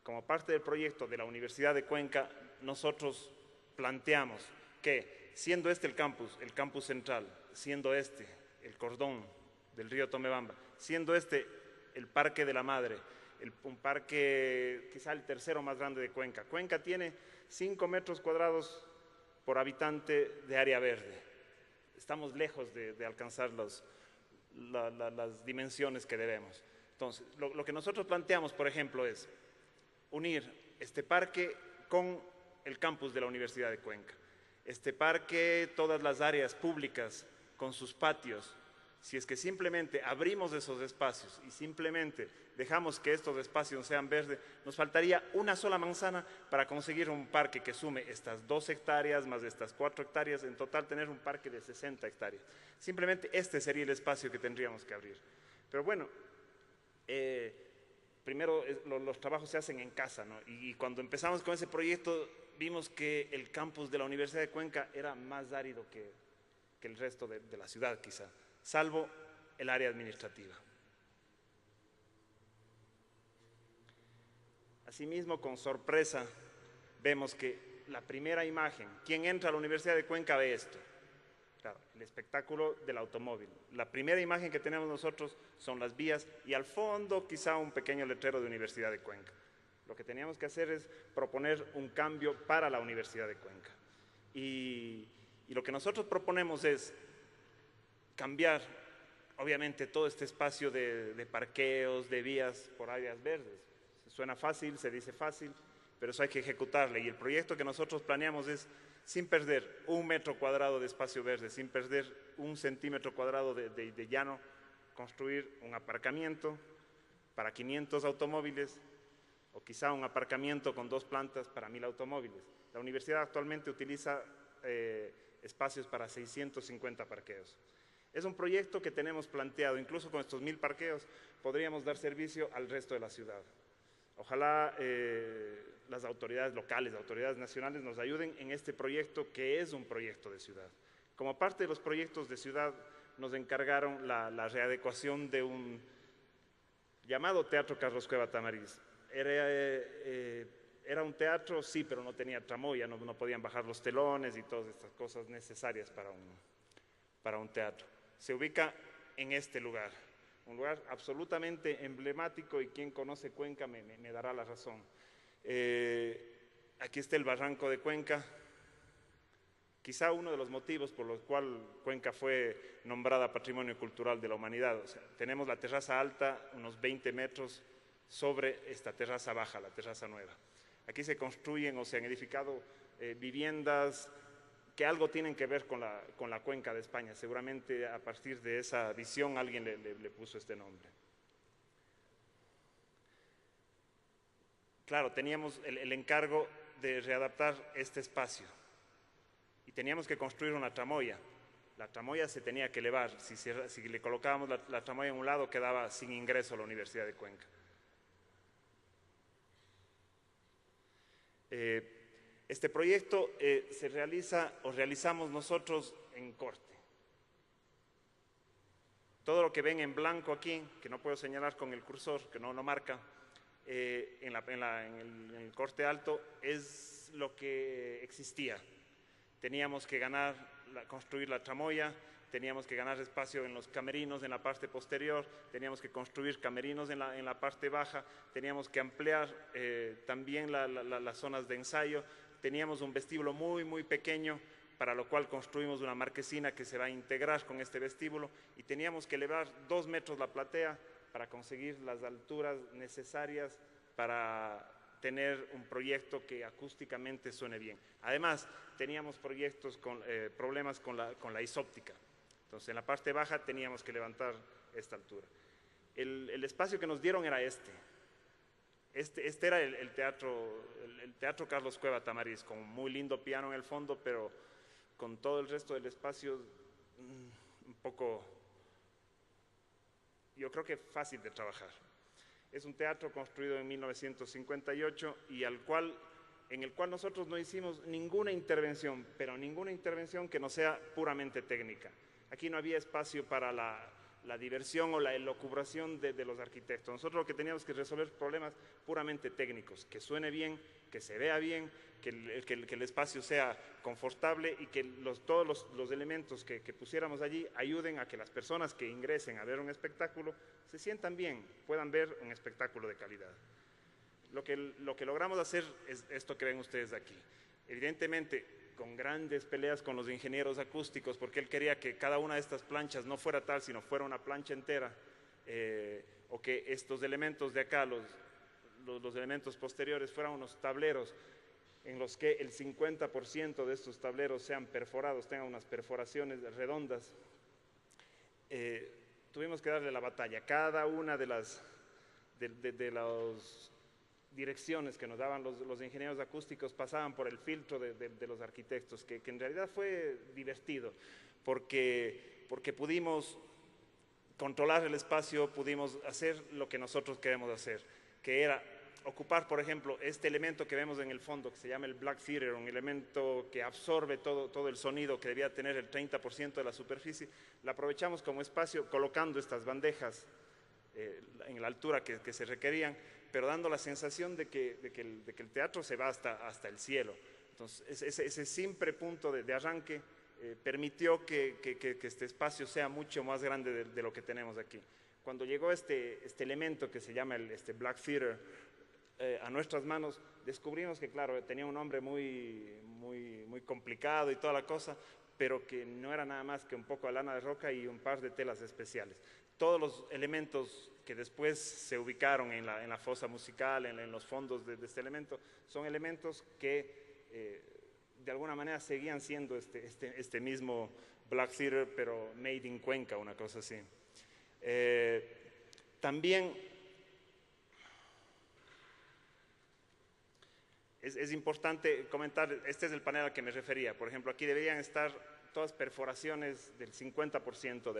Como parte del proyecto de la Universidad de Cuenca, nosotros planteamos que, siendo este el campus central, siendo este el cordón del río Tomebamba, siendo este el Parque de la Madre, un parque quizá el tercero más grande de Cuenca. Cuenca tiene 5 metros cuadrados por habitante de área verde. Estamos lejos de alcanzar las dimensiones que debemos. Entonces, lo que nosotros planteamos, por ejemplo, es unir este parque con el campus de la Universidad de Cuenca. Este parque, todas las áreas públicas con sus patios. Si es que simplemente abrimos esos espacios y simplemente dejamos que estos espacios sean verdes, nos faltaría una sola manzana para conseguir un parque que sume estas 2 hectáreas más estas 4 hectáreas, en total tener un parque de 60 hectáreas. Simplemente este sería el espacio que tendríamos que abrir. Pero bueno, primero los trabajos se hacen en casa, ¿no? Y cuando empezamos con ese proyecto vimos que el campus de la Universidad de Cuenca era más árido que el resto de la ciudad quizá, salvo el área administrativa. Asimismo, con sorpresa, vemos que la primera imagen, quien entra a la Universidad de Cuenca ve esto, claro, el espectáculo del automóvil. La primera imagen que tenemos nosotros son las vías y al fondo quizá un pequeño letrero de Universidad de Cuenca. Lo que teníamos que hacer es proponer un cambio para la Universidad de Cuenca. Y lo que nosotros proponemos es cambiar, obviamente, todo este espacio de parqueos, de vías por áreas verdes. Suena fácil, se dice fácil, pero eso hay que ejecutarle. Y el proyecto que nosotros planeamos es, sin perder 1 metro cuadrado de espacio verde, sin perder 1 centímetro cuadrado de llano, construir un aparcamiento para 500 automóviles, o quizá un aparcamiento con 2 plantas para 1000 automóviles. La universidad actualmente utiliza espacios para 650 parqueos. Es un proyecto que tenemos planteado, incluso con estos 1000 parqueos podríamos dar servicio al resto de la ciudad. Ojalá las autoridades locales, autoridades nacionales nos ayuden en este proyecto, que es un proyecto de ciudad. Como parte de los proyectos de ciudad nos encargaron la readecuación de un llamado Teatro Carlos Cueva Tamariz. Era un teatro, sí, pero no tenía tramoya, no podían bajar los telones y todas estas cosas necesarias para un teatro. Se ubica en este lugar, un lugar absolutamente emblemático, y quien conoce Cuenca me dará la razón. Aquí está el barranco de Cuenca, quizá uno de los motivos por los cuales Cuenca fue nombrada Patrimonio Cultural de la Humanidad. O sea, tenemos la terraza alta, unos 20 metros sobre esta terraza baja, la terraza nueva. Aquí se construyen o se han edificado viviendas que algo tienen que ver con la Cuenca de España. Seguramente a partir de esa visión alguien le puso este nombre. Claro, teníamos el encargo de readaptar este espacio y teníamos que construir una tramoya. La tramoya se tenía que elevar. Si le colocábamos la tramoya en un lado, quedaba sin ingreso a la Universidad de Cuenca. Este proyecto se realiza o realizamos nosotros en corte. Todo lo que ven en blanco aquí, que no puedo señalar con el cursor, que no marca, en el corte alto, es lo que existía. Teníamos que construir la tramoya, teníamos que ganar espacio en los camerinos en la parte posterior, teníamos que construir camerinos en la parte baja, teníamos que ampliar también las zonas de ensayo, teníamos un vestíbulo muy pequeño, para lo cual construimos una marquesina que se va a integrar con este vestíbulo, y teníamos que elevar 2 metros la platea para conseguir las alturas necesarias para tener un proyecto que acústicamente suene bien. Además, teníamos problemas con la isóptica. Entonces, en la parte baja teníamos que levantar esta altura. El espacio que nos dieron era este. Este era el teatro Carlos Cueva Tamariz, con un muy lindo piano en el fondo, pero con todo el resto del espacio un poco, yo creo que fácil de trabajar. Es un teatro construido en 1958 y en el cual nosotros no hicimos ninguna intervención, pero ninguna intervención que no sea puramente técnica. Aquí no había espacio para la diversión o la elucubración de los arquitectos. Nosotros lo que teníamos que resolver problemas puramente técnicos, que suene bien, que se vea bien, que el espacio sea confortable y que todos los elementos que pusiéramos allí ayuden a que las personas que ingresen a ver un espectáculo se sientan bien, puedan ver un espectáculo de calidad. Lo que logramos hacer es esto que ven ustedes aquí. Evidentemente, con grandes peleas con los ingenieros acústicos, porque él quería que cada una de estas planchas no fuera tal, sino fuera una plancha entera, o que estos elementos de acá, los elementos posteriores, fueran unos tableros en los que el 50% de estos tableros sean perforados, tengan unas perforaciones redondas. Tuvimos que darle la batalla. Cada una de las direcciones que nos daban los ingenieros acústicos pasaban por el filtro de los arquitectos, que en realidad fue divertido, porque pudimos controlar el espacio, pudimos hacer lo que nosotros queremos hacer, que era ocupar, por ejemplo, este elemento que vemos en el fondo, que se llama el Black Theater, un elemento que absorbe todo el sonido, que debía tener el 30% de la superficie. La aprovechamos como espacio colocando estas bandejas en la altura que se requerían, pero dando la sensación de que el teatro se va hasta el cielo. Entonces, ese simple punto de arranque permitió que este espacio sea mucho más grande de lo que tenemos aquí. Cuando llegó este elemento que se llama este Black Theater a nuestras manos, descubrimos que, claro, tenía un nombre muy complicado y toda la cosa, pero que no era nada más que un poco de lana de roca y un par de telas especiales. todos los elementos que después se ubicaron en la fosa musical, en los fondos de este elemento, son elementos que de alguna manera seguían siendo este mismo Black Theater, pero made in Cuenca, una cosa así. También es importante comentar, este es el panel al que me refería. Por ejemplo, aquí deberían estar todas perforaciones del 50%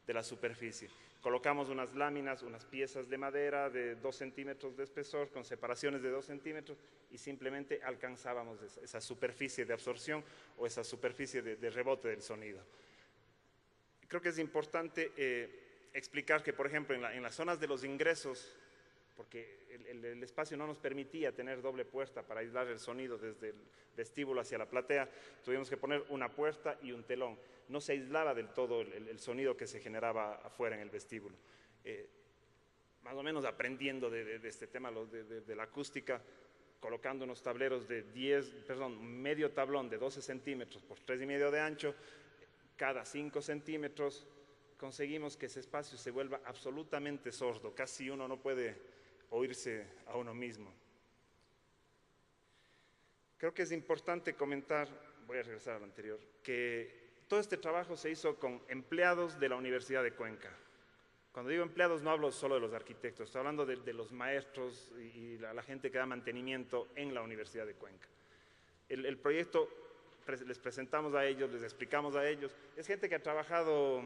de la superficie. Colocamos unas láminas, unas piezas de madera de 2 centímetros de espesor con separaciones de 2 centímetros y simplemente alcanzábamos esa superficie de absorción o esa superficie de rebote del sonido. Creo que es importante explicar que, por ejemplo, en las zonas de los ingresos, porque el espacio no nos permitía tener doble puerta para aislar el sonido desde el vestíbulo hacia la platea, tuvimos que poner una puerta y un telón. No se aislaba del todo el sonido que se generaba afuera en el vestíbulo. Más o menos aprendiendo de este tema de la acústica, colocando unos tableros de medio tablón de 12 centímetros por 3,5 de ancho, cada 5 centímetros, conseguimos que ese espacio se vuelva absolutamente sordo, casi uno no puede oírse a uno mismo. Creo que es importante comentar, voy a regresar al anterior, que todo este trabajo se hizo con empleados de la Universidad de Cuenca. Cuando digo empleados no hablo solo de los arquitectos, estoy hablando de los maestros y la gente que da mantenimiento en la Universidad de Cuenca. El proyecto les presentamos a ellos, les explicamos a ellos, es gente que ha trabajado,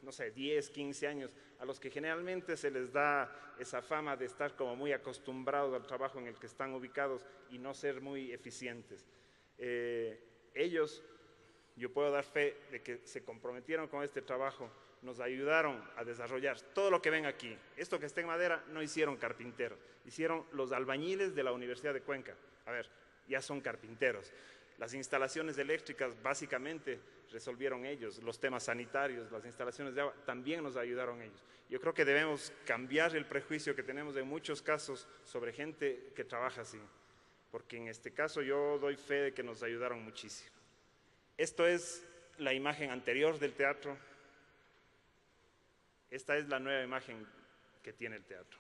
no sé, 10, 15 años, a los que generalmente se les da esa fama de estar como muy acostumbrados al trabajo en el que están ubicados y no ser muy eficientes. Ellos, yo puedo dar fe de que se comprometieron con este trabajo, nos ayudaron a desarrollar todo lo que ven aquí. Esto que está en madera no hicieron carpinteros, hicieron los albañiles de la Universidad de Cuenca. A ver, ya son carpinteros. Las instalaciones eléctricas básicamente resolvieron ellos, los temas sanitarios, las instalaciones de agua, también nos ayudaron ellos. Yo creo que debemos cambiar el prejuicio que tenemos en muchos casos sobre gente que trabaja así, porque en este caso yo doy fe de que nos ayudaron muchísimo. Esto es la imagen anterior del teatro. Esta es la nueva imagen que tiene el teatro.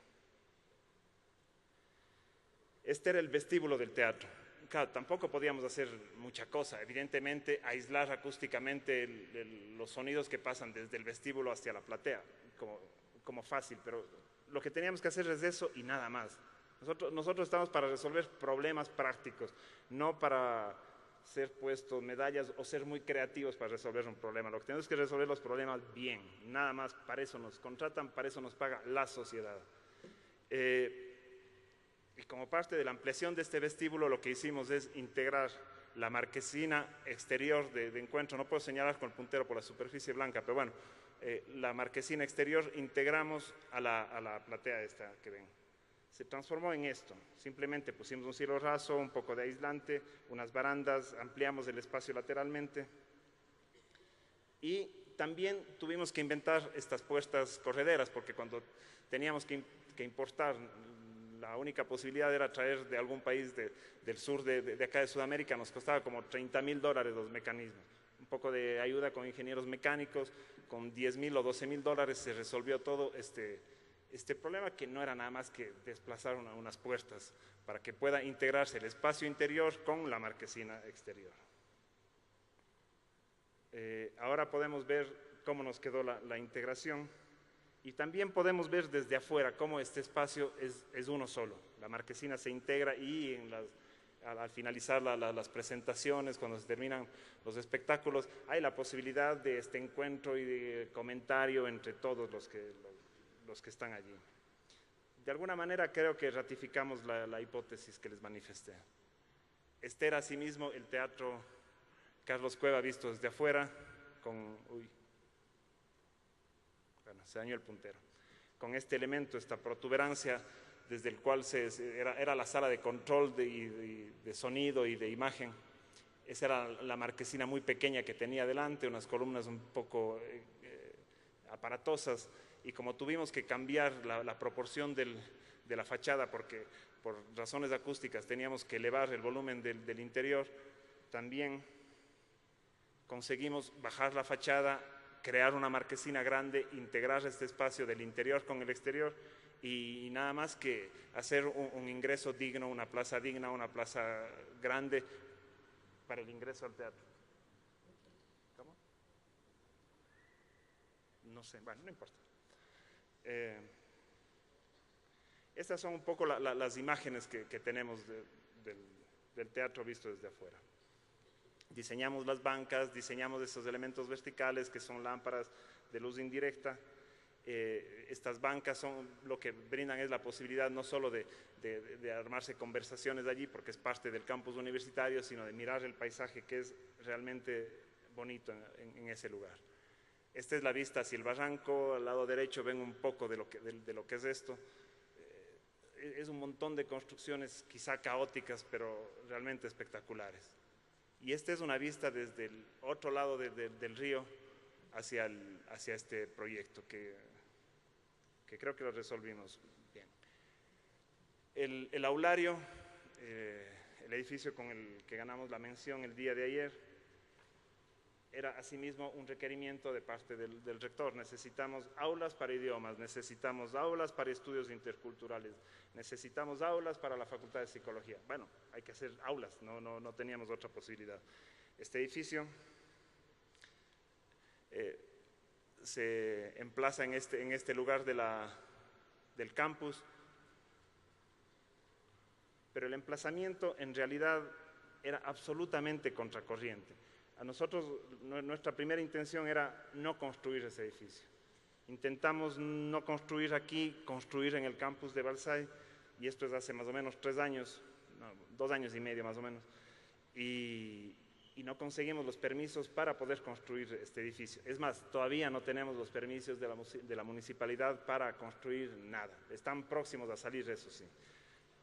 Este era el vestíbulo del teatro. Claro, tampoco podíamos hacer mucha cosa, evidentemente aislar acústicamente los sonidos que pasan desde el vestíbulo hacia la platea, como fácil, pero lo que teníamos que hacer es eso y nada más. Nosotros estamos para resolver problemas prácticos, no para ser puestos medallas o ser muy creativos para resolver un problema. Lo que tenemos que resolver los problemas bien, nada más, para eso nos contratan, para eso nos paga la sociedad. Y como parte de la ampliación de este vestíbulo, lo que hicimos es integrar la marquesina exterior de encuentro. No puedo señalar con el puntero por la superficie blanca, pero bueno, la marquesina exterior integramos a la platea esta que ven. Se transformó en esto. Simplemente pusimos un cielo raso, un poco de aislante, unas barandas, ampliamos el espacio lateralmente. Y también tuvimos que inventar estas puertas correderas, porque cuando teníamos que importar, la única posibilidad era traer de algún país del sur de acá de Sudamérica, nos costaba como $30,000 los mecanismos. Un poco de ayuda con ingenieros mecánicos, con $10,000 o $12,000 se resolvió todo este problema, que no era nada más que desplazar unas puertas para que pueda integrarse el espacio interior con la marquesina exterior. Ahora podemos ver cómo nos quedó la integración. Y también podemos ver desde afuera cómo este espacio es uno solo. La marquesina se integra y al finalizar las presentaciones, cuando se terminan los espectáculos, hay la posibilidad de este encuentro y de comentario entre todos los que están allí. De alguna manera creo que ratificamos la hipótesis que les manifesté. Este era asimismo el teatro Carlos Cueva visto desde afuera se dañó el puntero. Con este elemento, esta protuberancia, desde el cual era la sala de control de sonido y de imagen. Esa era la marquesina muy pequeña que tenía delante, unas columnas un poco aparatosas, y como tuvimos que cambiar la proporción de la fachada, porque por razones acústicas teníamos que elevar el volumen del interior, también conseguimos bajar la fachada crear una marquesina grande, integrar este espacio del interior con el exterior y nada más que hacer un ingreso digno, una plaza digna, una plaza grande para el ingreso al teatro. ¿Cómo? No sé, bueno, no importa. Estas son un poco las imágenes que tenemos del teatro visto desde afuera. Diseñamos las bancas, diseñamos estos elementos verticales que son lámparas de luz indirecta. Estas bancas lo que brindan es la posibilidad no solo de armarse conversaciones allí, porque es parte del campus universitario, sino de mirar el paisaje que es realmente bonito en ese lugar. Esta es la vista hacia el barranco, al lado derecho ven un poco de lo que es esto. Es un montón de construcciones quizá caóticas, pero realmente espectaculares. Y esta es una vista desde el otro lado del río hacia este proyecto que creo que lo resolvimos bien. El aulario, el edificio con el que ganamos la mención el día de ayer, era asimismo un requerimiento de parte del rector. Necesitamos aulas para idiomas, necesitamos aulas para estudios interculturales, necesitamos aulas para la Facultad de Psicología. Bueno, hay que hacer aulas, no teníamos otra posibilidad. Este edificio se emplaza en este lugar del campus, pero el emplazamiento en realidad era absolutamente contracorriente. A nosotros, nuestra primera intención era no construir ese edificio. Intentamos no construir aquí, construir en el campus de Balsay, y esto es hace más o menos 3 años, 2 años y medio más o menos, y no conseguimos los permisos para poder construir este edificio. Es más, todavía no tenemos los permisos de la municipalidad para construir nada. Están próximos a salir, eso sí,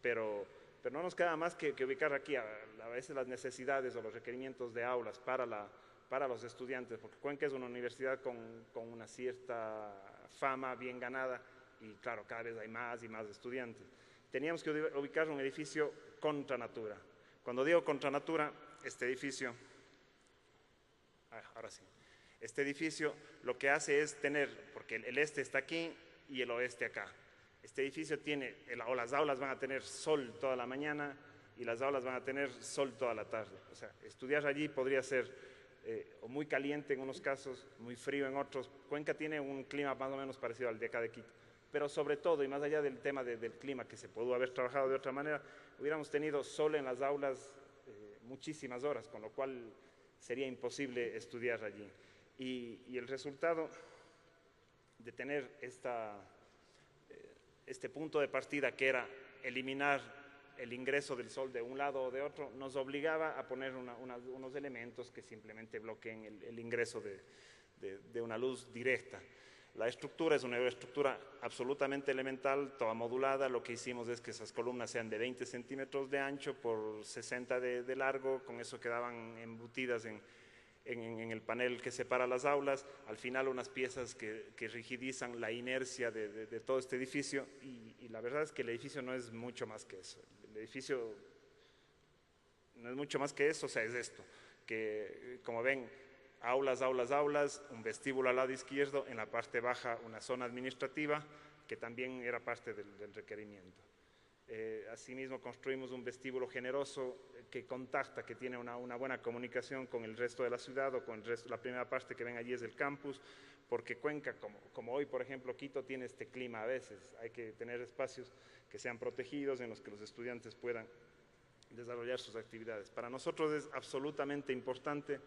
pero no nos queda más que ubicar aquí a veces las necesidades o los requerimientos de aulas para los estudiantes, porque Cuenca es una universidad con una cierta fama bien ganada y claro, cada vez hay más y más estudiantes. Teníamos que ubicar un edificio contra natura. Cuando digo contra natura, este edificio, ahora sí, este edificio lo que hace es tener, porque el este está aquí y el oeste acá. Este edificio o las aulas van a tener sol toda la mañana y las aulas van a tener sol toda la tarde. O sea, estudiar allí podría ser o muy caliente en unos casos, muy frío en otros. Cuenca tiene un clima más o menos parecido al de acá de Quito. Pero sobre todo, y más allá del tema del clima, que se pudo haber trabajado de otra manera, hubiéramos tenido sol en las aulas muchísimas horas, con lo cual sería imposible estudiar allí. Y el resultado de tener este punto de partida, que era eliminar el ingreso del sol de un lado o de otro, nos obligaba a poner unos elementos que simplemente bloqueen el ingreso de una luz directa. La estructura es una estructura absolutamente elemental, toda modulada. Lo que hicimos es que esas columnas sean de 20 centímetros de ancho por 60 de largo, con eso quedaban embutidas en el panel que separa las aulas, al final unas piezas que rigidizan la inercia de todo este edificio y la verdad es que el edificio no es mucho más que eso. El edificio no es mucho más que eso, o sea, es esto, que como ven, aulas, un vestíbulo al lado izquierdo, en la parte baja una zona administrativa que también era parte del requerimiento. Asimismo construimos un vestíbulo generoso que contacta, que tiene una buena comunicación con el resto de la ciudad o con el resto. La primera parte que ven allí es el campus, porque Cuenca, como hoy por ejemplo Quito, tiene este clima a veces. Hay que tener espacios que sean protegidos en los que los estudiantes puedan desarrollar sus actividades. Para nosotros es absolutamente importante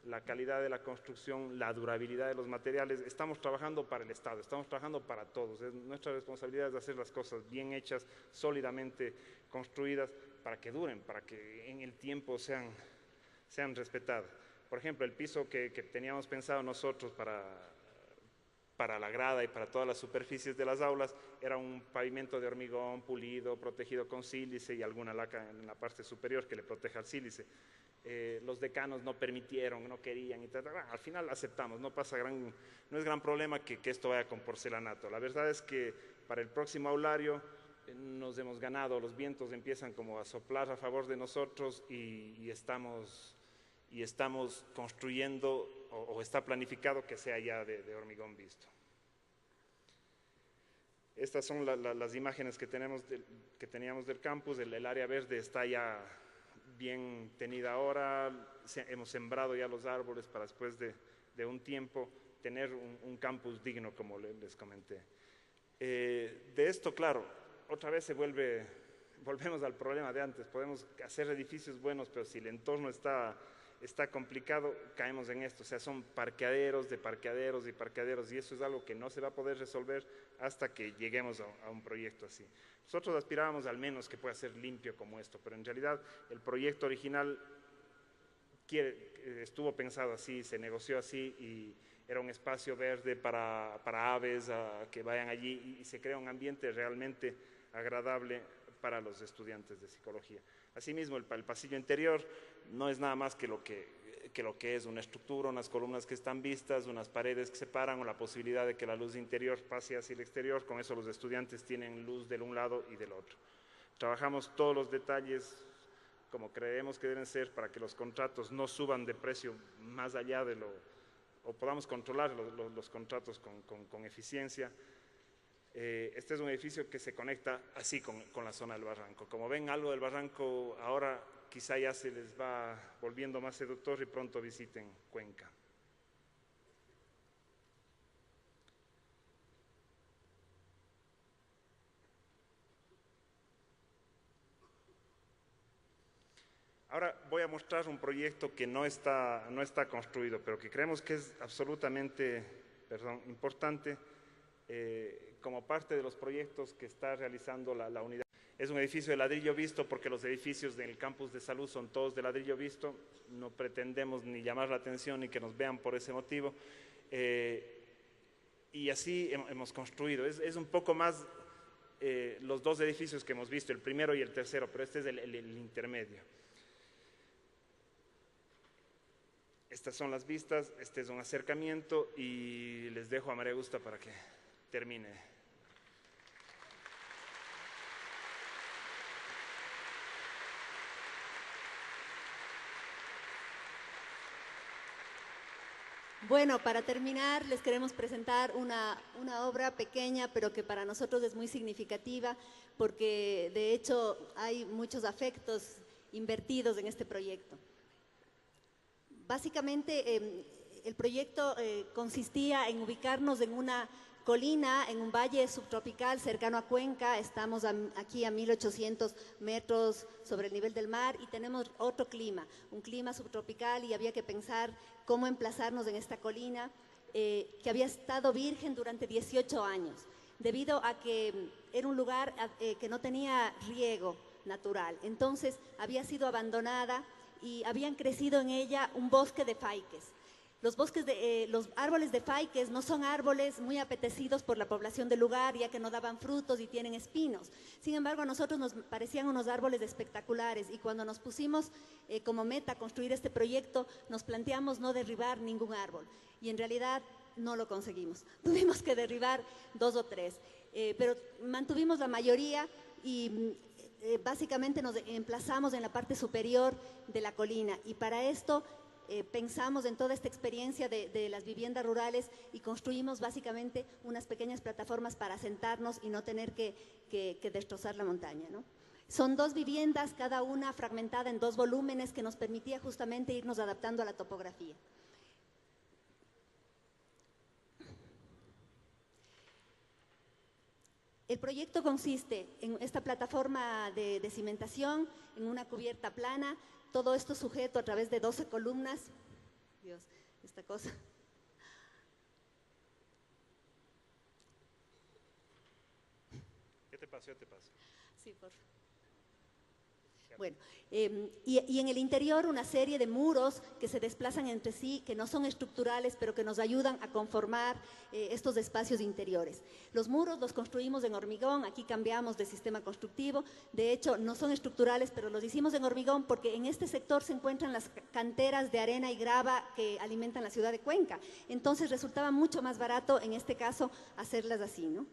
la calidad de la construcción, la durabilidad de los materiales. Estamos trabajando para el Estado, estamos trabajando para todos. Nuestra responsabilidad es hacer las cosas bien hechas, sólidamente construidas, para que duren, para que en el tiempo sean respetadas. Por ejemplo, el piso que teníamos pensado nosotros para la grada y para todas las superficies de las aulas era un pavimento de hormigón pulido, protegido con sílice y alguna laca en la parte superior que le proteja al sílice. Los decanos no permitieron, no querían, y tal. Al final aceptamos, no es gran problema que esto vaya con porcelanato. La verdad es que para el próximo aulario nos hemos ganado, los vientos empiezan como a soplar a favor de nosotros y estamos construyendo o está planificado que sea ya de hormigón visto. Estas son las imágenes que teníamos del campus. El área verde está ya bien tenida ahora. Hemos sembrado ya los árboles para después de un tiempo tener un campus digno, como les comenté. De esto, claro, otra vez volvemos al problema de antes. Podemos hacer edificios buenos, pero si el entorno está complicado, caemos en esto. O sea, son parqueaderos de parqueaderos y parqueaderos, y eso es algo que no se va a poder resolver hasta que lleguemos a un proyecto así. Nosotros aspirábamos al menos que pueda ser limpio como esto, pero en realidad el proyecto original estuvo pensado así, se negoció así, y era un espacio verde para aves que vayan allí, y se crea un ambiente realmente agradable para los estudiantes de psicología. Asimismo, el pasillo interior no es nada más que lo que es una estructura, unas columnas que están vistas, unas paredes que separan, o la posibilidad de que la luz interior pase hacia el exterior. Con eso los estudiantes tienen luz de un lado y del otro. Trabajamos todos los detalles como creemos que deben ser para que los contratos no suban de precio más allá de o podamos controlar los contratos con eficiencia. Este es un edificio que se conecta así con la zona del barranco. Como ven, algo del barranco ahora quizá ya se les va volviendo más seductor, y pronto visiten Cuenca. Ahora voy a mostrar un proyecto que no está construido, pero que creemos que es absolutamente importante como parte de los proyectos que está realizando la unidad. Es un edificio de ladrillo visto, porque los edificios del campus de salud son todos de ladrillo visto. No pretendemos ni llamar la atención ni que nos vean por ese motivo. Y así hemos construido. Es un poco más los dos edificios que hemos visto, el primero y el tercero, pero este es el intermedio. Estas son las vistas, este es un acercamiento, y les dejo a María Augusta para que termine. Bueno, para terminar, les queremos presentar una obra pequeña, pero que para nosotros es muy significativa, porque de hecho hay muchos afectos invertidos en este proyecto. Básicamente, el proyecto consistía en ubicarnos en una colina, en un valle subtropical cercano a Cuenca. Estamos aquí a 1800 metros sobre el nivel del mar, y tenemos otro clima, un clima subtropical, y había que pensar cómo emplazarnos en esta colina que había estado virgen durante 18 años, debido a que era un lugar que no tenía riego natural. Entonces había sido abandonada y habían crecido en ella un bosque de faiques. Los árboles de faiques no son árboles muy apetecidos por la población del lugar, ya que no daban frutos y tienen espinos. Sin embargo, a nosotros nos parecían unos árboles espectaculares, y cuando nos pusimos como meta construir este proyecto, nos planteamos no derribar ningún árbol, y en realidad no lo conseguimos. Tuvimos que derribar 2 o 3, pero mantuvimos la mayoría, y básicamente nos emplazamos en la parte superior de la colina, y para esto pensamos en toda esta experiencia de las viviendas rurales, y construimos básicamente unas pequeñas plataformas para sentarnos y no tener que destrozar la montaña, ¿no? Son 2 viviendas, cada una fragmentada en 2 volúmenes, que nos permitía justamente irnos adaptando a la topografía. El proyecto consiste en esta plataforma de cimentación, en una cubierta plana, todo esto sujeto a través de 12 columnas. Dios, esta cosa. ¿Qué te pasó? Sí, por favor. Bueno, y en el interior una serie de muros que se desplazan entre sí, que no son estructurales, pero que nos ayudan a conformar estos espacios interiores. Los muros los construimos en hormigón, aquí cambiamos de sistema constructivo. De hecho, no son estructurales, pero los hicimos en hormigón porque en este sector se encuentran las canteras de arena y grava que alimentan la ciudad de Cuenca. Entonces resultaba mucho más barato, en este caso, hacerlas así, ¿no?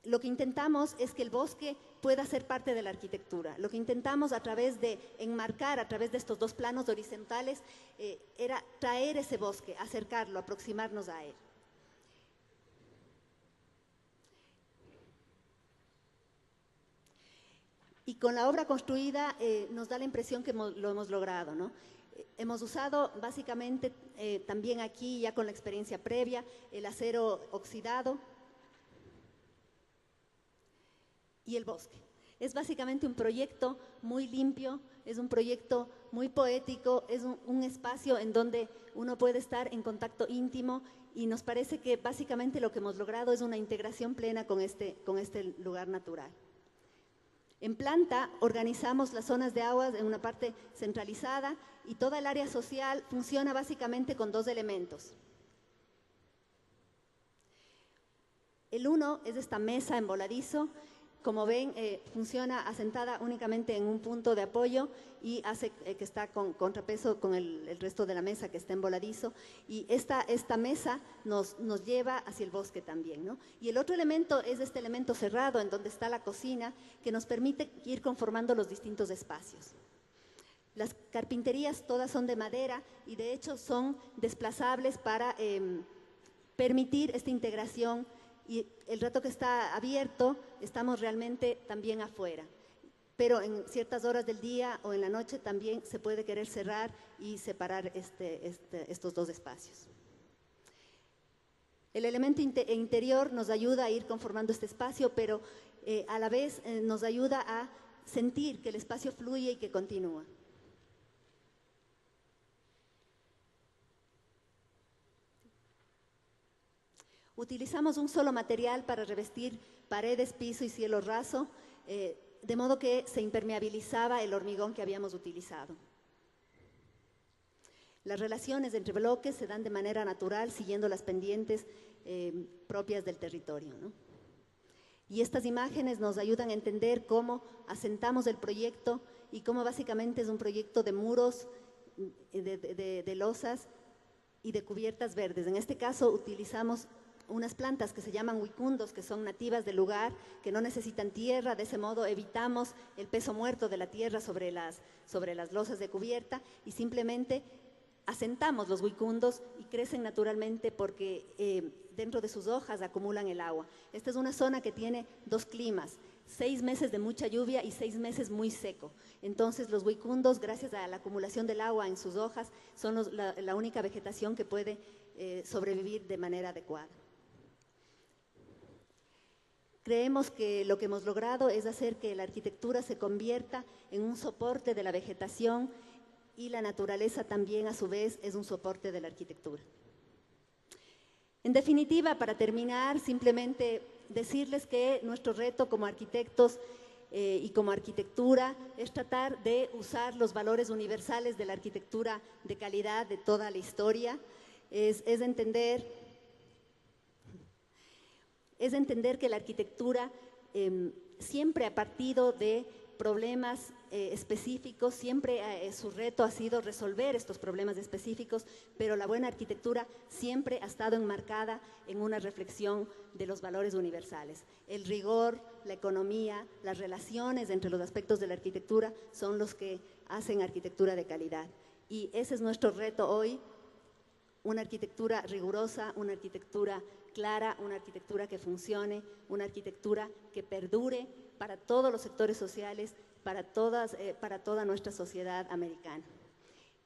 lo que intentamos es que el bosque pueda ser parte de la arquitectura. Lo que intentamos a través de enmarcar, a través de estos dos planos horizontales, era traer ese bosque, acercarlo, aproximarnos a él. Y con la obra construida nos da la impresión que lo hemos logrado, ¿no? Hemos usado básicamente también aquí, ya con la experiencia previa, el acero oxidado y el bosque. Es básicamente un proyecto muy limpio, es un proyecto muy poético, es un espacio en donde uno puede estar en contacto íntimo y nos parece que básicamente lo que hemos logrado es una integración plena con este lugar natural. En planta organizamos las zonas de aguas en una parte centralizada y toda el área social funciona básicamente con dos elementos. El uno es esta mesa en voladizo. Como ven, funciona asentada únicamente en un punto de apoyo y hace que está con contrapeso con el resto de la mesa que está en voladizo. Y esta mesa nos lleva hacia el bosque también, ¿no? Y el otro elemento es este elemento cerrado en donde está la cocina que nos permite ir conformando los distintos espacios. Las carpinterías todas son de madera y de hecho son desplazables para permitir esta integración. Y el rato que está abierto, estamos realmente también afuera. Pero en ciertas horas del día o en la noche también se puede querer cerrar y separar estos dos espacios. El elemento interior nos ayuda a ir conformando este espacio, pero a la vez nos ayuda a sentir que el espacio fluye y que continúa. Utilizamos un solo material para revestir paredes, piso y cielo raso, de modo que se impermeabilizaba el hormigón que habíamos utilizado. Las relaciones entre bloques se dan de manera natural, siguiendo las pendientes propias del territorio, ¿no? Y estas imágenes nos ayudan a entender cómo asentamos el proyecto y cómo básicamente es un proyecto de muros, de losas y de cubiertas verdes. En este caso utilizamos unas plantas que se llaman huicundos, que son nativas del lugar, que no necesitan tierra. De ese modo evitamos el peso muerto de la tierra sobre las losas de cubierta y simplemente asentamos los huicundos y crecen naturalmente porque dentro de sus hojas acumulan el agua. Esta es una zona que tiene dos climas, 6 meses de mucha lluvia y 6 meses muy seco. Entonces los huicundos, gracias a la acumulación del agua en sus hojas, son la única vegetación que puede sobrevivir de manera adecuada. Creemos que lo que hemos logrado es hacer que la arquitectura se convierta en un soporte de la vegetación y la naturaleza también a su vez es un soporte de la arquitectura. En definitiva, para terminar, simplemente decirles que nuestro reto como arquitectos y como arquitectura es tratar de usar los valores universales de la arquitectura de calidad de toda la historia, es entender que la arquitectura siempre ha partido de problemas específicos, siempre su reto ha sido resolver estos problemas específicos, pero la buena arquitectura siempre ha estado enmarcada en una reflexión de los valores universales. El rigor, la economía, las relaciones entre los aspectos de la arquitectura son los que hacen arquitectura de calidad. Y ese es nuestro reto hoy, una arquitectura rigurosa, una arquitectura clara, una arquitectura que funcione, una arquitectura que perdure para todos los sectores sociales, para toda nuestra sociedad americana.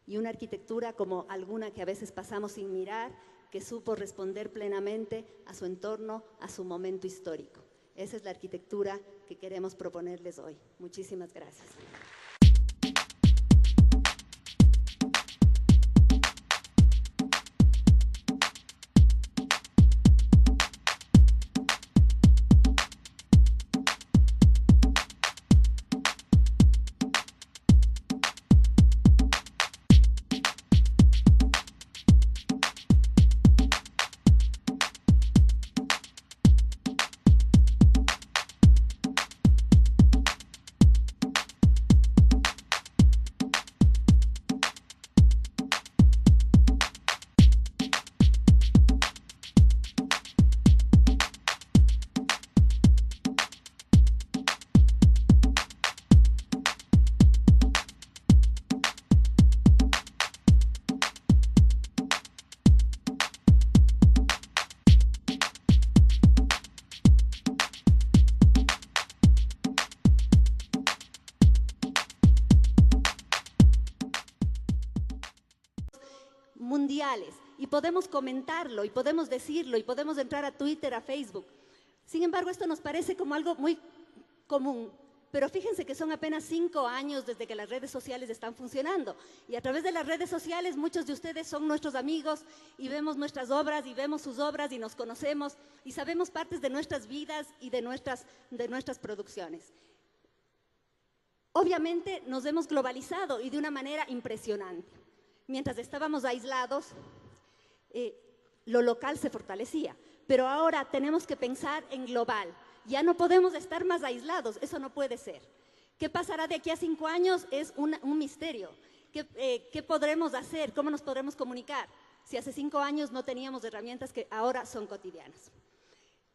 Y una arquitectura como alguna que a veces pasamos sin mirar, que supo responder plenamente a su entorno, a su momento histórico. Esa es la arquitectura que queremos proponerles hoy. Muchísimas gracias. mundiales y podemos comentarlo y podemos decirlo y podemos entrar a Twitter, a Facebook. Sin embargo, esto nos parece como algo muy común, pero fíjense que son apenas 5 años desde que las redes sociales están funcionando y a través de las redes sociales muchos de ustedes son nuestros amigos y vemos nuestras obras y vemos sus obras y nos conocemos y sabemos partes de nuestras vidas y de nuestras producciones. Obviamente nos hemos globalizado y de una manera impresionante. Mientras estábamos aislados, lo local se fortalecía, pero ahora tenemos que pensar en global. Ya no podemos estar más aislados, eso no puede ser. ¿Qué pasará de aquí a 5 años? Es un misterio. ¿Qué podremos hacer? ¿Cómo nos podremos comunicar? Si hace 5 años no teníamos herramientas que ahora son cotidianas.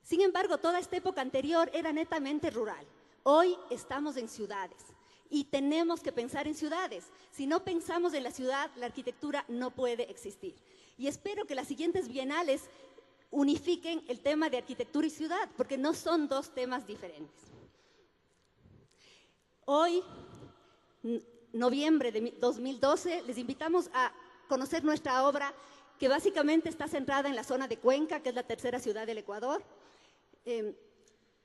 Sin embargo, toda esta época anterior era netamente rural. Hoy estamos en ciudades y tenemos que pensar en ciudades. Si no pensamos en la ciudad, la arquitectura no puede existir. Y espero que las siguientes bienales unifiquen el tema de arquitectura y ciudad, porque no son dos temas diferentes. Hoy, noviembre de 2012, les invitamos a conocer nuestra obra, que básicamente está centrada en la zona de Cuenca, que es la tercera ciudad del Ecuador,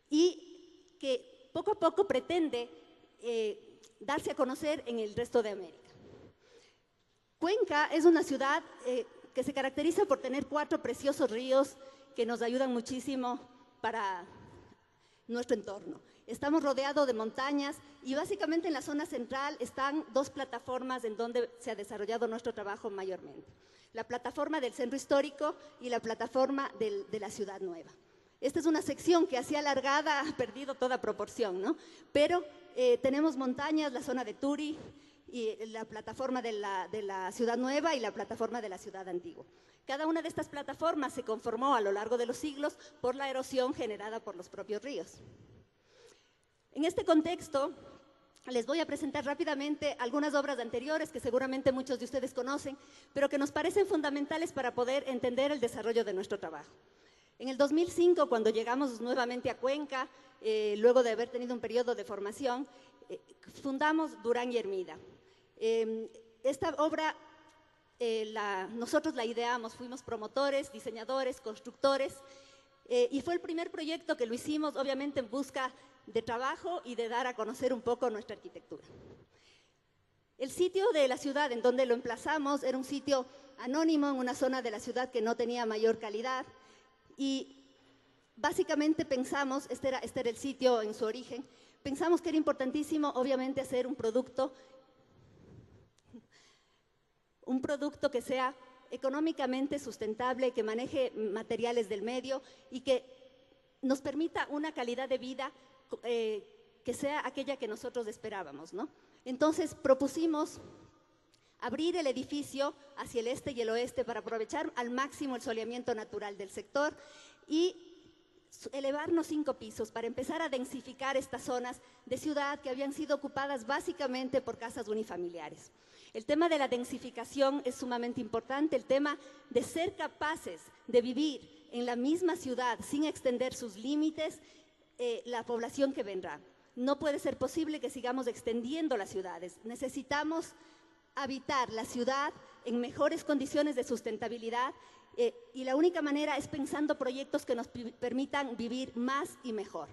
y que poco a poco pretende darse a conocer en el resto de América. Cuenca es una ciudad que se caracteriza por tener 4 preciosos ríos que nos ayudan muchísimo para nuestro entorno. Estamos rodeados de montañas y básicamente en la zona central están 2 plataformas en donde se ha desarrollado nuestro trabajo mayormente. La plataforma del Centro Histórico y la plataforma de la Ciudad Nueva. Esta es una sección que así alargada ha perdido toda proporción, ¿no? Pero tenemos montañas, la zona de Turi, y la plataforma de la Ciudad Nueva y la plataforma de la Ciudad Antigua. Cada una de estas plataformas se conformó a lo largo de los siglos por la erosión generada por los propios ríos. En este contexto, les voy a presentar rápidamente algunas obras anteriores que seguramente muchos de ustedes conocen, pero que nos parecen fundamentales para poder entender el desarrollo de nuestro trabajo. En el 2005, cuando llegamos nuevamente a Cuenca, luego de haber tenido un periodo de formación, fundamos Durán y Hermida. Esta obra nosotros la ideamos, fuimos promotores, diseñadores, constructores, y fue el primer proyecto que lo hicimos obviamente en busca de trabajo y de dar a conocer un poco nuestra arquitectura. El sitio de la ciudad en donde lo emplazamos era un sitio anónimo en una zona de la ciudad que no tenía mayor calidad y básicamente pensamos, este era el sitio en su origen, pensamos que era importantísimo obviamente hacer un producto que sea económicamente sustentable, que maneje materiales del medio y que nos permita una calidad de vida que sea aquella que nosotros esperábamos, ¿no? Entonces propusimos abrir el edificio hacia el este y el oeste para aprovechar al máximo el soleamiento natural del sector y elevarnos 5 pisos para empezar a densificar estas zonas de ciudad que habían sido ocupadas básicamente por casas unifamiliares. El tema de la densificación es sumamente importante, el tema de ser capaces de vivir en la misma ciudad sin extender sus límites, la población que vendrá. No puede ser posible que sigamos extendiendo las ciudades. Necesitamos habitar la ciudad en mejores condiciones de sustentabilidad y la única manera es pensando proyectos que nos permitan vivir más y mejor.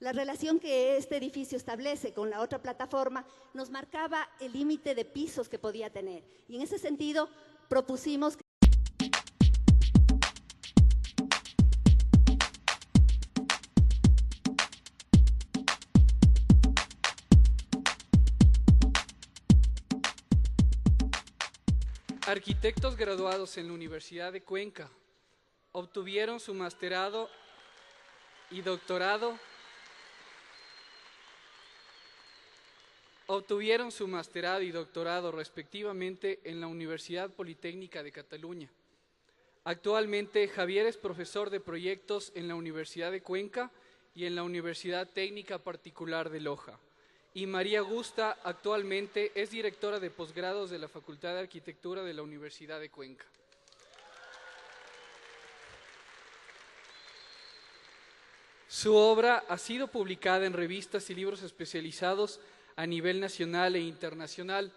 La relación que este edificio establece con la otra plataforma nos marcaba el límite de pisos que podía tener y en ese sentido propusimos que arquitectos graduados en la Universidad de Cuenca obtuvieron su masterado y doctorado respectivamente en la Universidad Politécnica de Cataluña. Actualmente Javier es profesor de proyectos en la Universidad de Cuenca y en la Universidad Técnica Particular de Loja. Y María Augusta actualmente es directora de posgrados de la Facultad de Arquitectura de la Universidad de Cuenca. Su obra ha sido publicada en revistas y libros especializados a nivel nacional e internacional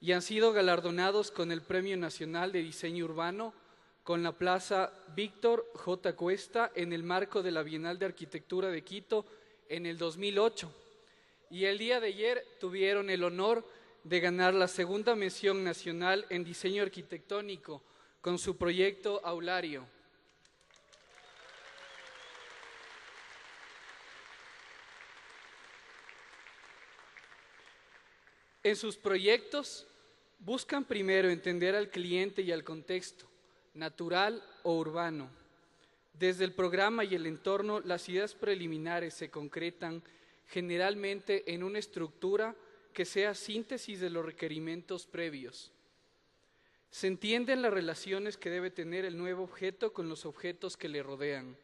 y han sido galardonados con el Premio Nacional de Diseño Urbano con la Plaza Víctor J. Cuesta en el marco de la Bienal de Arquitectura de Quito en el 2008. Y el día de ayer tuvieron el honor de ganar la segunda mención nacional en diseño arquitectónico con su proyecto Aulario. En sus proyectos buscan primero entender al cliente y al contexto, natural o urbano. Desde el programa y el entorno, las ideas preliminares se concretan generalmente en una estructura que sea síntesis de los requerimientos previos. Se entienden las relaciones que debe tener el nuevo objeto con los objetos que le rodean,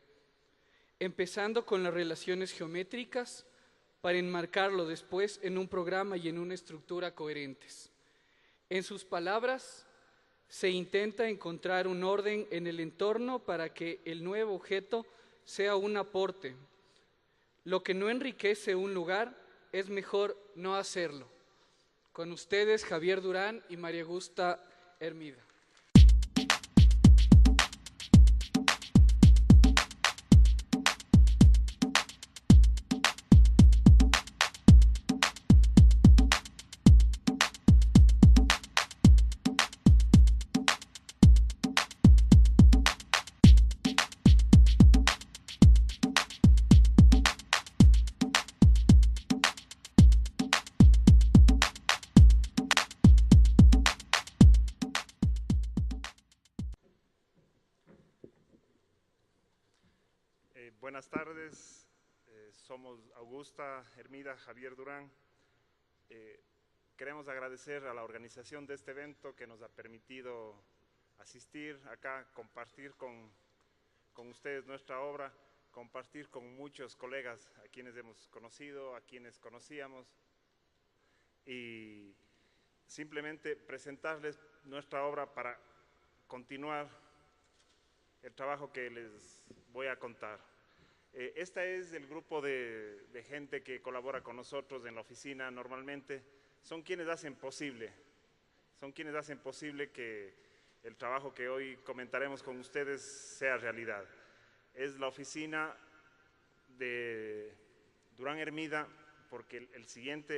empezando con las relaciones geométricas para enmarcarlo después en un programa y en una estructura coherentes. En sus palabras, se intenta encontrar un orden en el entorno para que el nuevo objeto sea un aporte. Lo que no enriquece un lugar es mejor no hacerlo. Con ustedes, Javier Durán y María Augusta Hermida. Buenas tardes, somos Augusta Hermida, Javier Durán. Queremos agradecer a la organización de este evento que nos ha permitido asistir acá, compartir con ustedes nuestra obra, compartir con muchos colegas a quienes hemos conocido, a quienes conocíamos, y simplemente presentarles nuestra obra para continuar el trabajo que les voy a contar. Este es el grupo de gente que colabora con nosotros en la oficina normalmente. Son quienes hacen posible que el trabajo que hoy comentaremos con ustedes sea realidad. Es la oficina de Durán Hermida, porque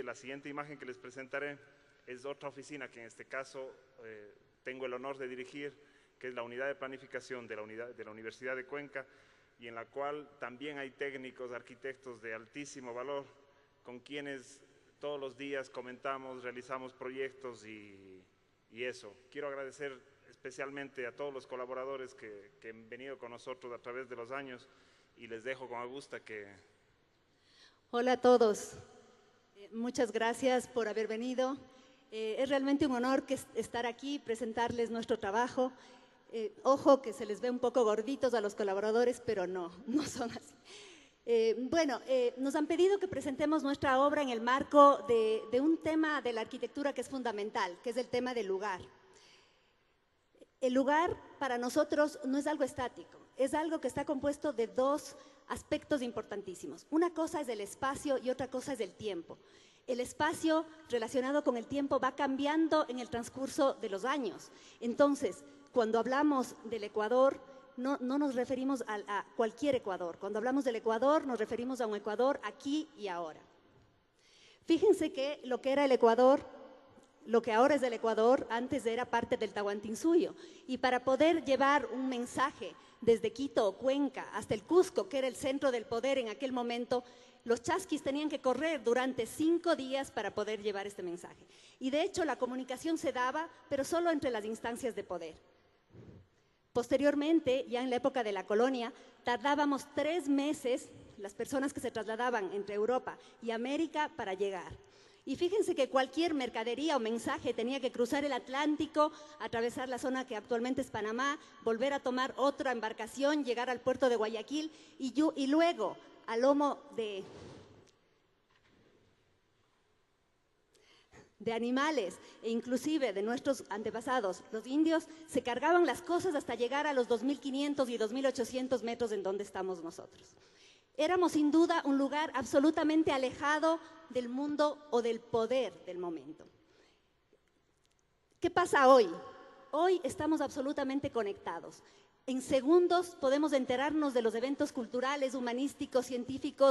la siguiente imagen que les presentaré es otra oficina que en este caso tengo el honor de dirigir, que es la unidad de planificación de la Universidad de Cuenca, y en la cual también hay técnicos, arquitectos de altísimo valor, con quienes todos los días comentamos, realizamos proyectos y eso. Quiero agradecer especialmente a todos los colaboradores que han venido con nosotros a través de los años, y les dejo con Augusta que... Hola a todos, muchas gracias por haber venido. Es realmente un honor estar aquí, presentarles nuestro trabajo. Ojo que se les ve un poco gorditos a los colaboradores, pero no son así. Nos han pedido que presentemos nuestra obra en el marco de un tema de la arquitectura que es fundamental, que es el tema del lugar. El lugar para nosotros no es algo estático, es algo que está compuesto de dos aspectos importantísimos. Una cosa es el espacio y otra cosa es el tiempo. El espacio relacionado con el tiempo va cambiando en el transcurso de los años. Entonces, cuando hablamos del Ecuador, no nos referimos a cualquier Ecuador. Cuando hablamos del Ecuador, nos referimos a un Ecuador aquí y ahora. Fíjense que lo que era el Ecuador, lo que ahora es el Ecuador, antes era parte del Tahuantinsuyo. Y para poder llevar un mensaje desde Quito o Cuenca hasta el Cusco, que era el centro del poder en aquel momento, los chasquis tenían que correr durante 5 días para poder llevar este mensaje. Y de hecho la comunicación se daba, pero solo entre las instancias de poder. Posteriormente, ya en la época de la colonia, tardábamos 3 meses, las personas que se trasladaban entre Europa y América, para llegar. Y fíjense que cualquier mercadería o mensaje tenía que cruzar el Atlántico, atravesar la zona que actualmente es Panamá, volver a tomar otra embarcación, llegar al puerto de Guayaquil y luego, a lomo de animales e inclusive de nuestros antepasados, los indios, se cargaban las cosas hasta llegar a los 2.500 y 2.800 metros en donde estamos nosotros. Éramos sin duda un lugar absolutamente alejado del mundo o del poder del momento. ¿Qué pasa hoy? Hoy estamos absolutamente conectados. En segundos podemos enterarnos de los eventos culturales, humanísticos, científicos,